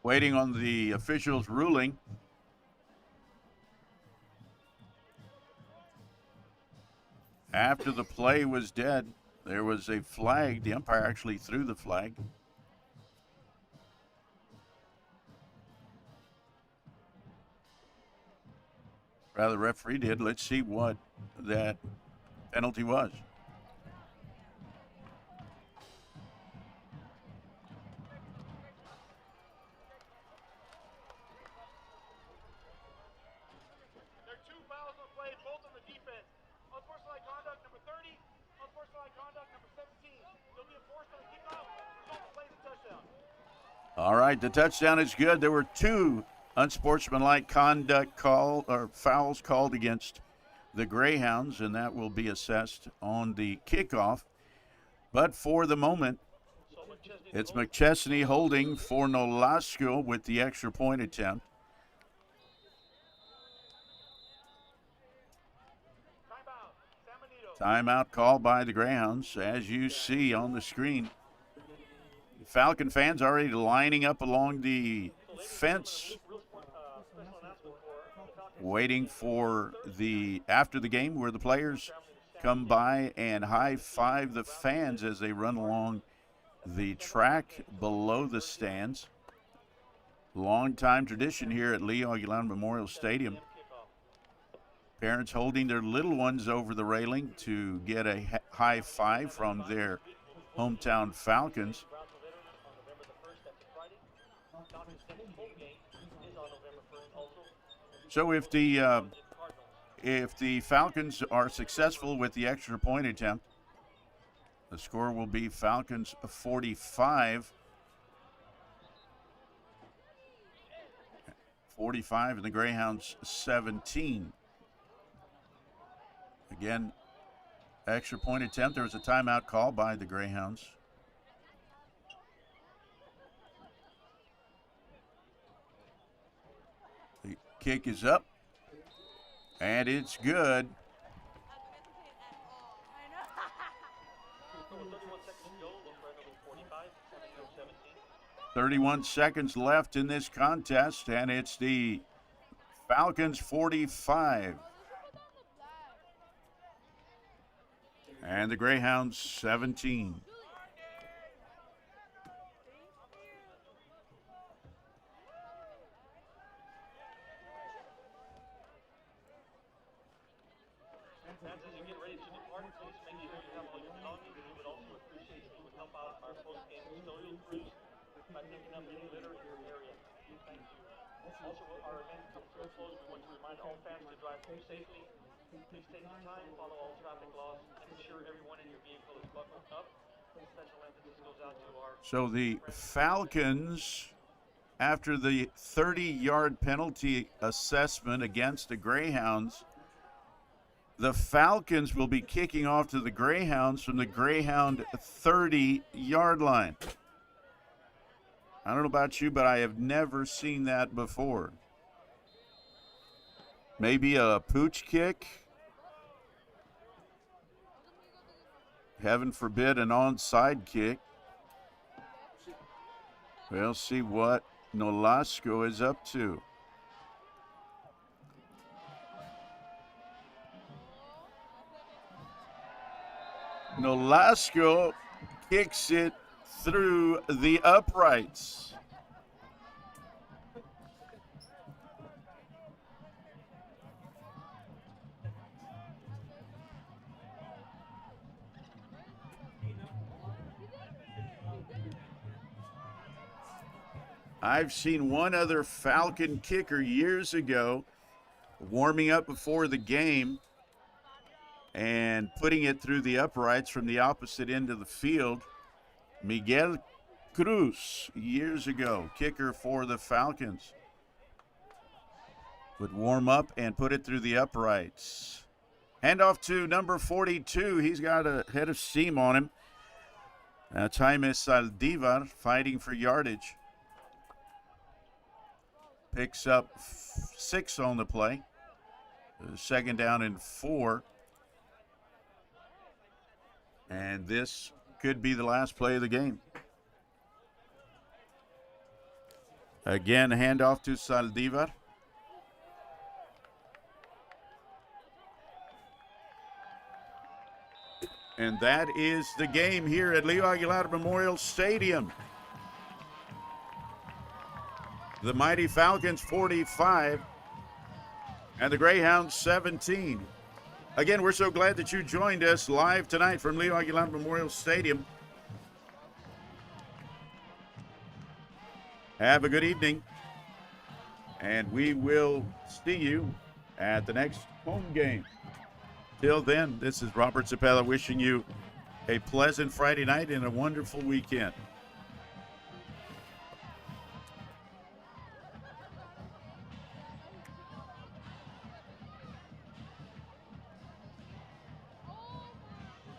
Waiting on the officials' ruling. After the play was dead, there was a flag. The umpire actually threw the flag. Rather, the referee did. Let's see what that penalty was. All right, the touchdown is good. There were 2 unsportsmanlike conduct fouls called against the Greyhounds, and that will be assessed on the kickoff. But for the moment, it's McChesney holding for Nolasco with the extra point attempt. Timeout called by the Greyhounds, as you see on the screen. Falcon fans already lining up along the fence, waiting for after the game where the players come by and high-five the fans as they run along the track below the stands. Long-time tradition here at Leo Aguilar Memorial Stadium. Parents holding their little ones over the railing to get a high-five from their hometown Falcons. So if the Falcons are successful with the extra point attempt, the score will be Falcons 45, and the Greyhounds 17. Again, extra point attempt. There was a timeout call by the Greyhounds. The kick is up, and it's good. 31 seconds left in this contest, and it's the Falcons 45 and the Greyhounds 17. As you get ready to depart, please make sure you have all your belongings. We would also appreciate if you would help out our post-game custodial crews by picking up any litter in your area. Thank you. Also, our event comes to a close. We want to remind all fans to drive home safely. Please take your time, follow all traffic laws, and ensure everyone in your vehicle is buckled up. Special emphasis goes out to our So the Falcons, after the 30-yard penalty assessment against the Greyhounds, the Falcons will be kicking off to the Greyhounds from the Greyhound 30-yard line. I don't know about you, but I have never seen that before. Maybe a pooch kick. Heaven forbid an onside kick. We'll see what Nolasco is up to. Nolasco kicks it through the uprights. I've seen one other Falcon kicker years ago warming up before the game and putting it through the uprights from the opposite end of the field. Miguel Cruz, years ago, kicker for the Falcons, would warm up and put it through the uprights. Handoff to number 42. He's got a head of steam on him. Jaime Saldivar fighting for yardage. Picks up 6 on the play. Second down and 4. And this could be the last play of the game. Again, handoff to Saldivar. And that is the game here at Leo Aguilar Memorial Stadium. The mighty Falcons 45 and the Greyhounds 17. Again, we're so glad that you joined us live tonight from Leo Aguilar Memorial Stadium. Have a good evening, and we will see you at the next home game. Till then, this is Robert Cepeda wishing you a pleasant Friday night and a wonderful weekend.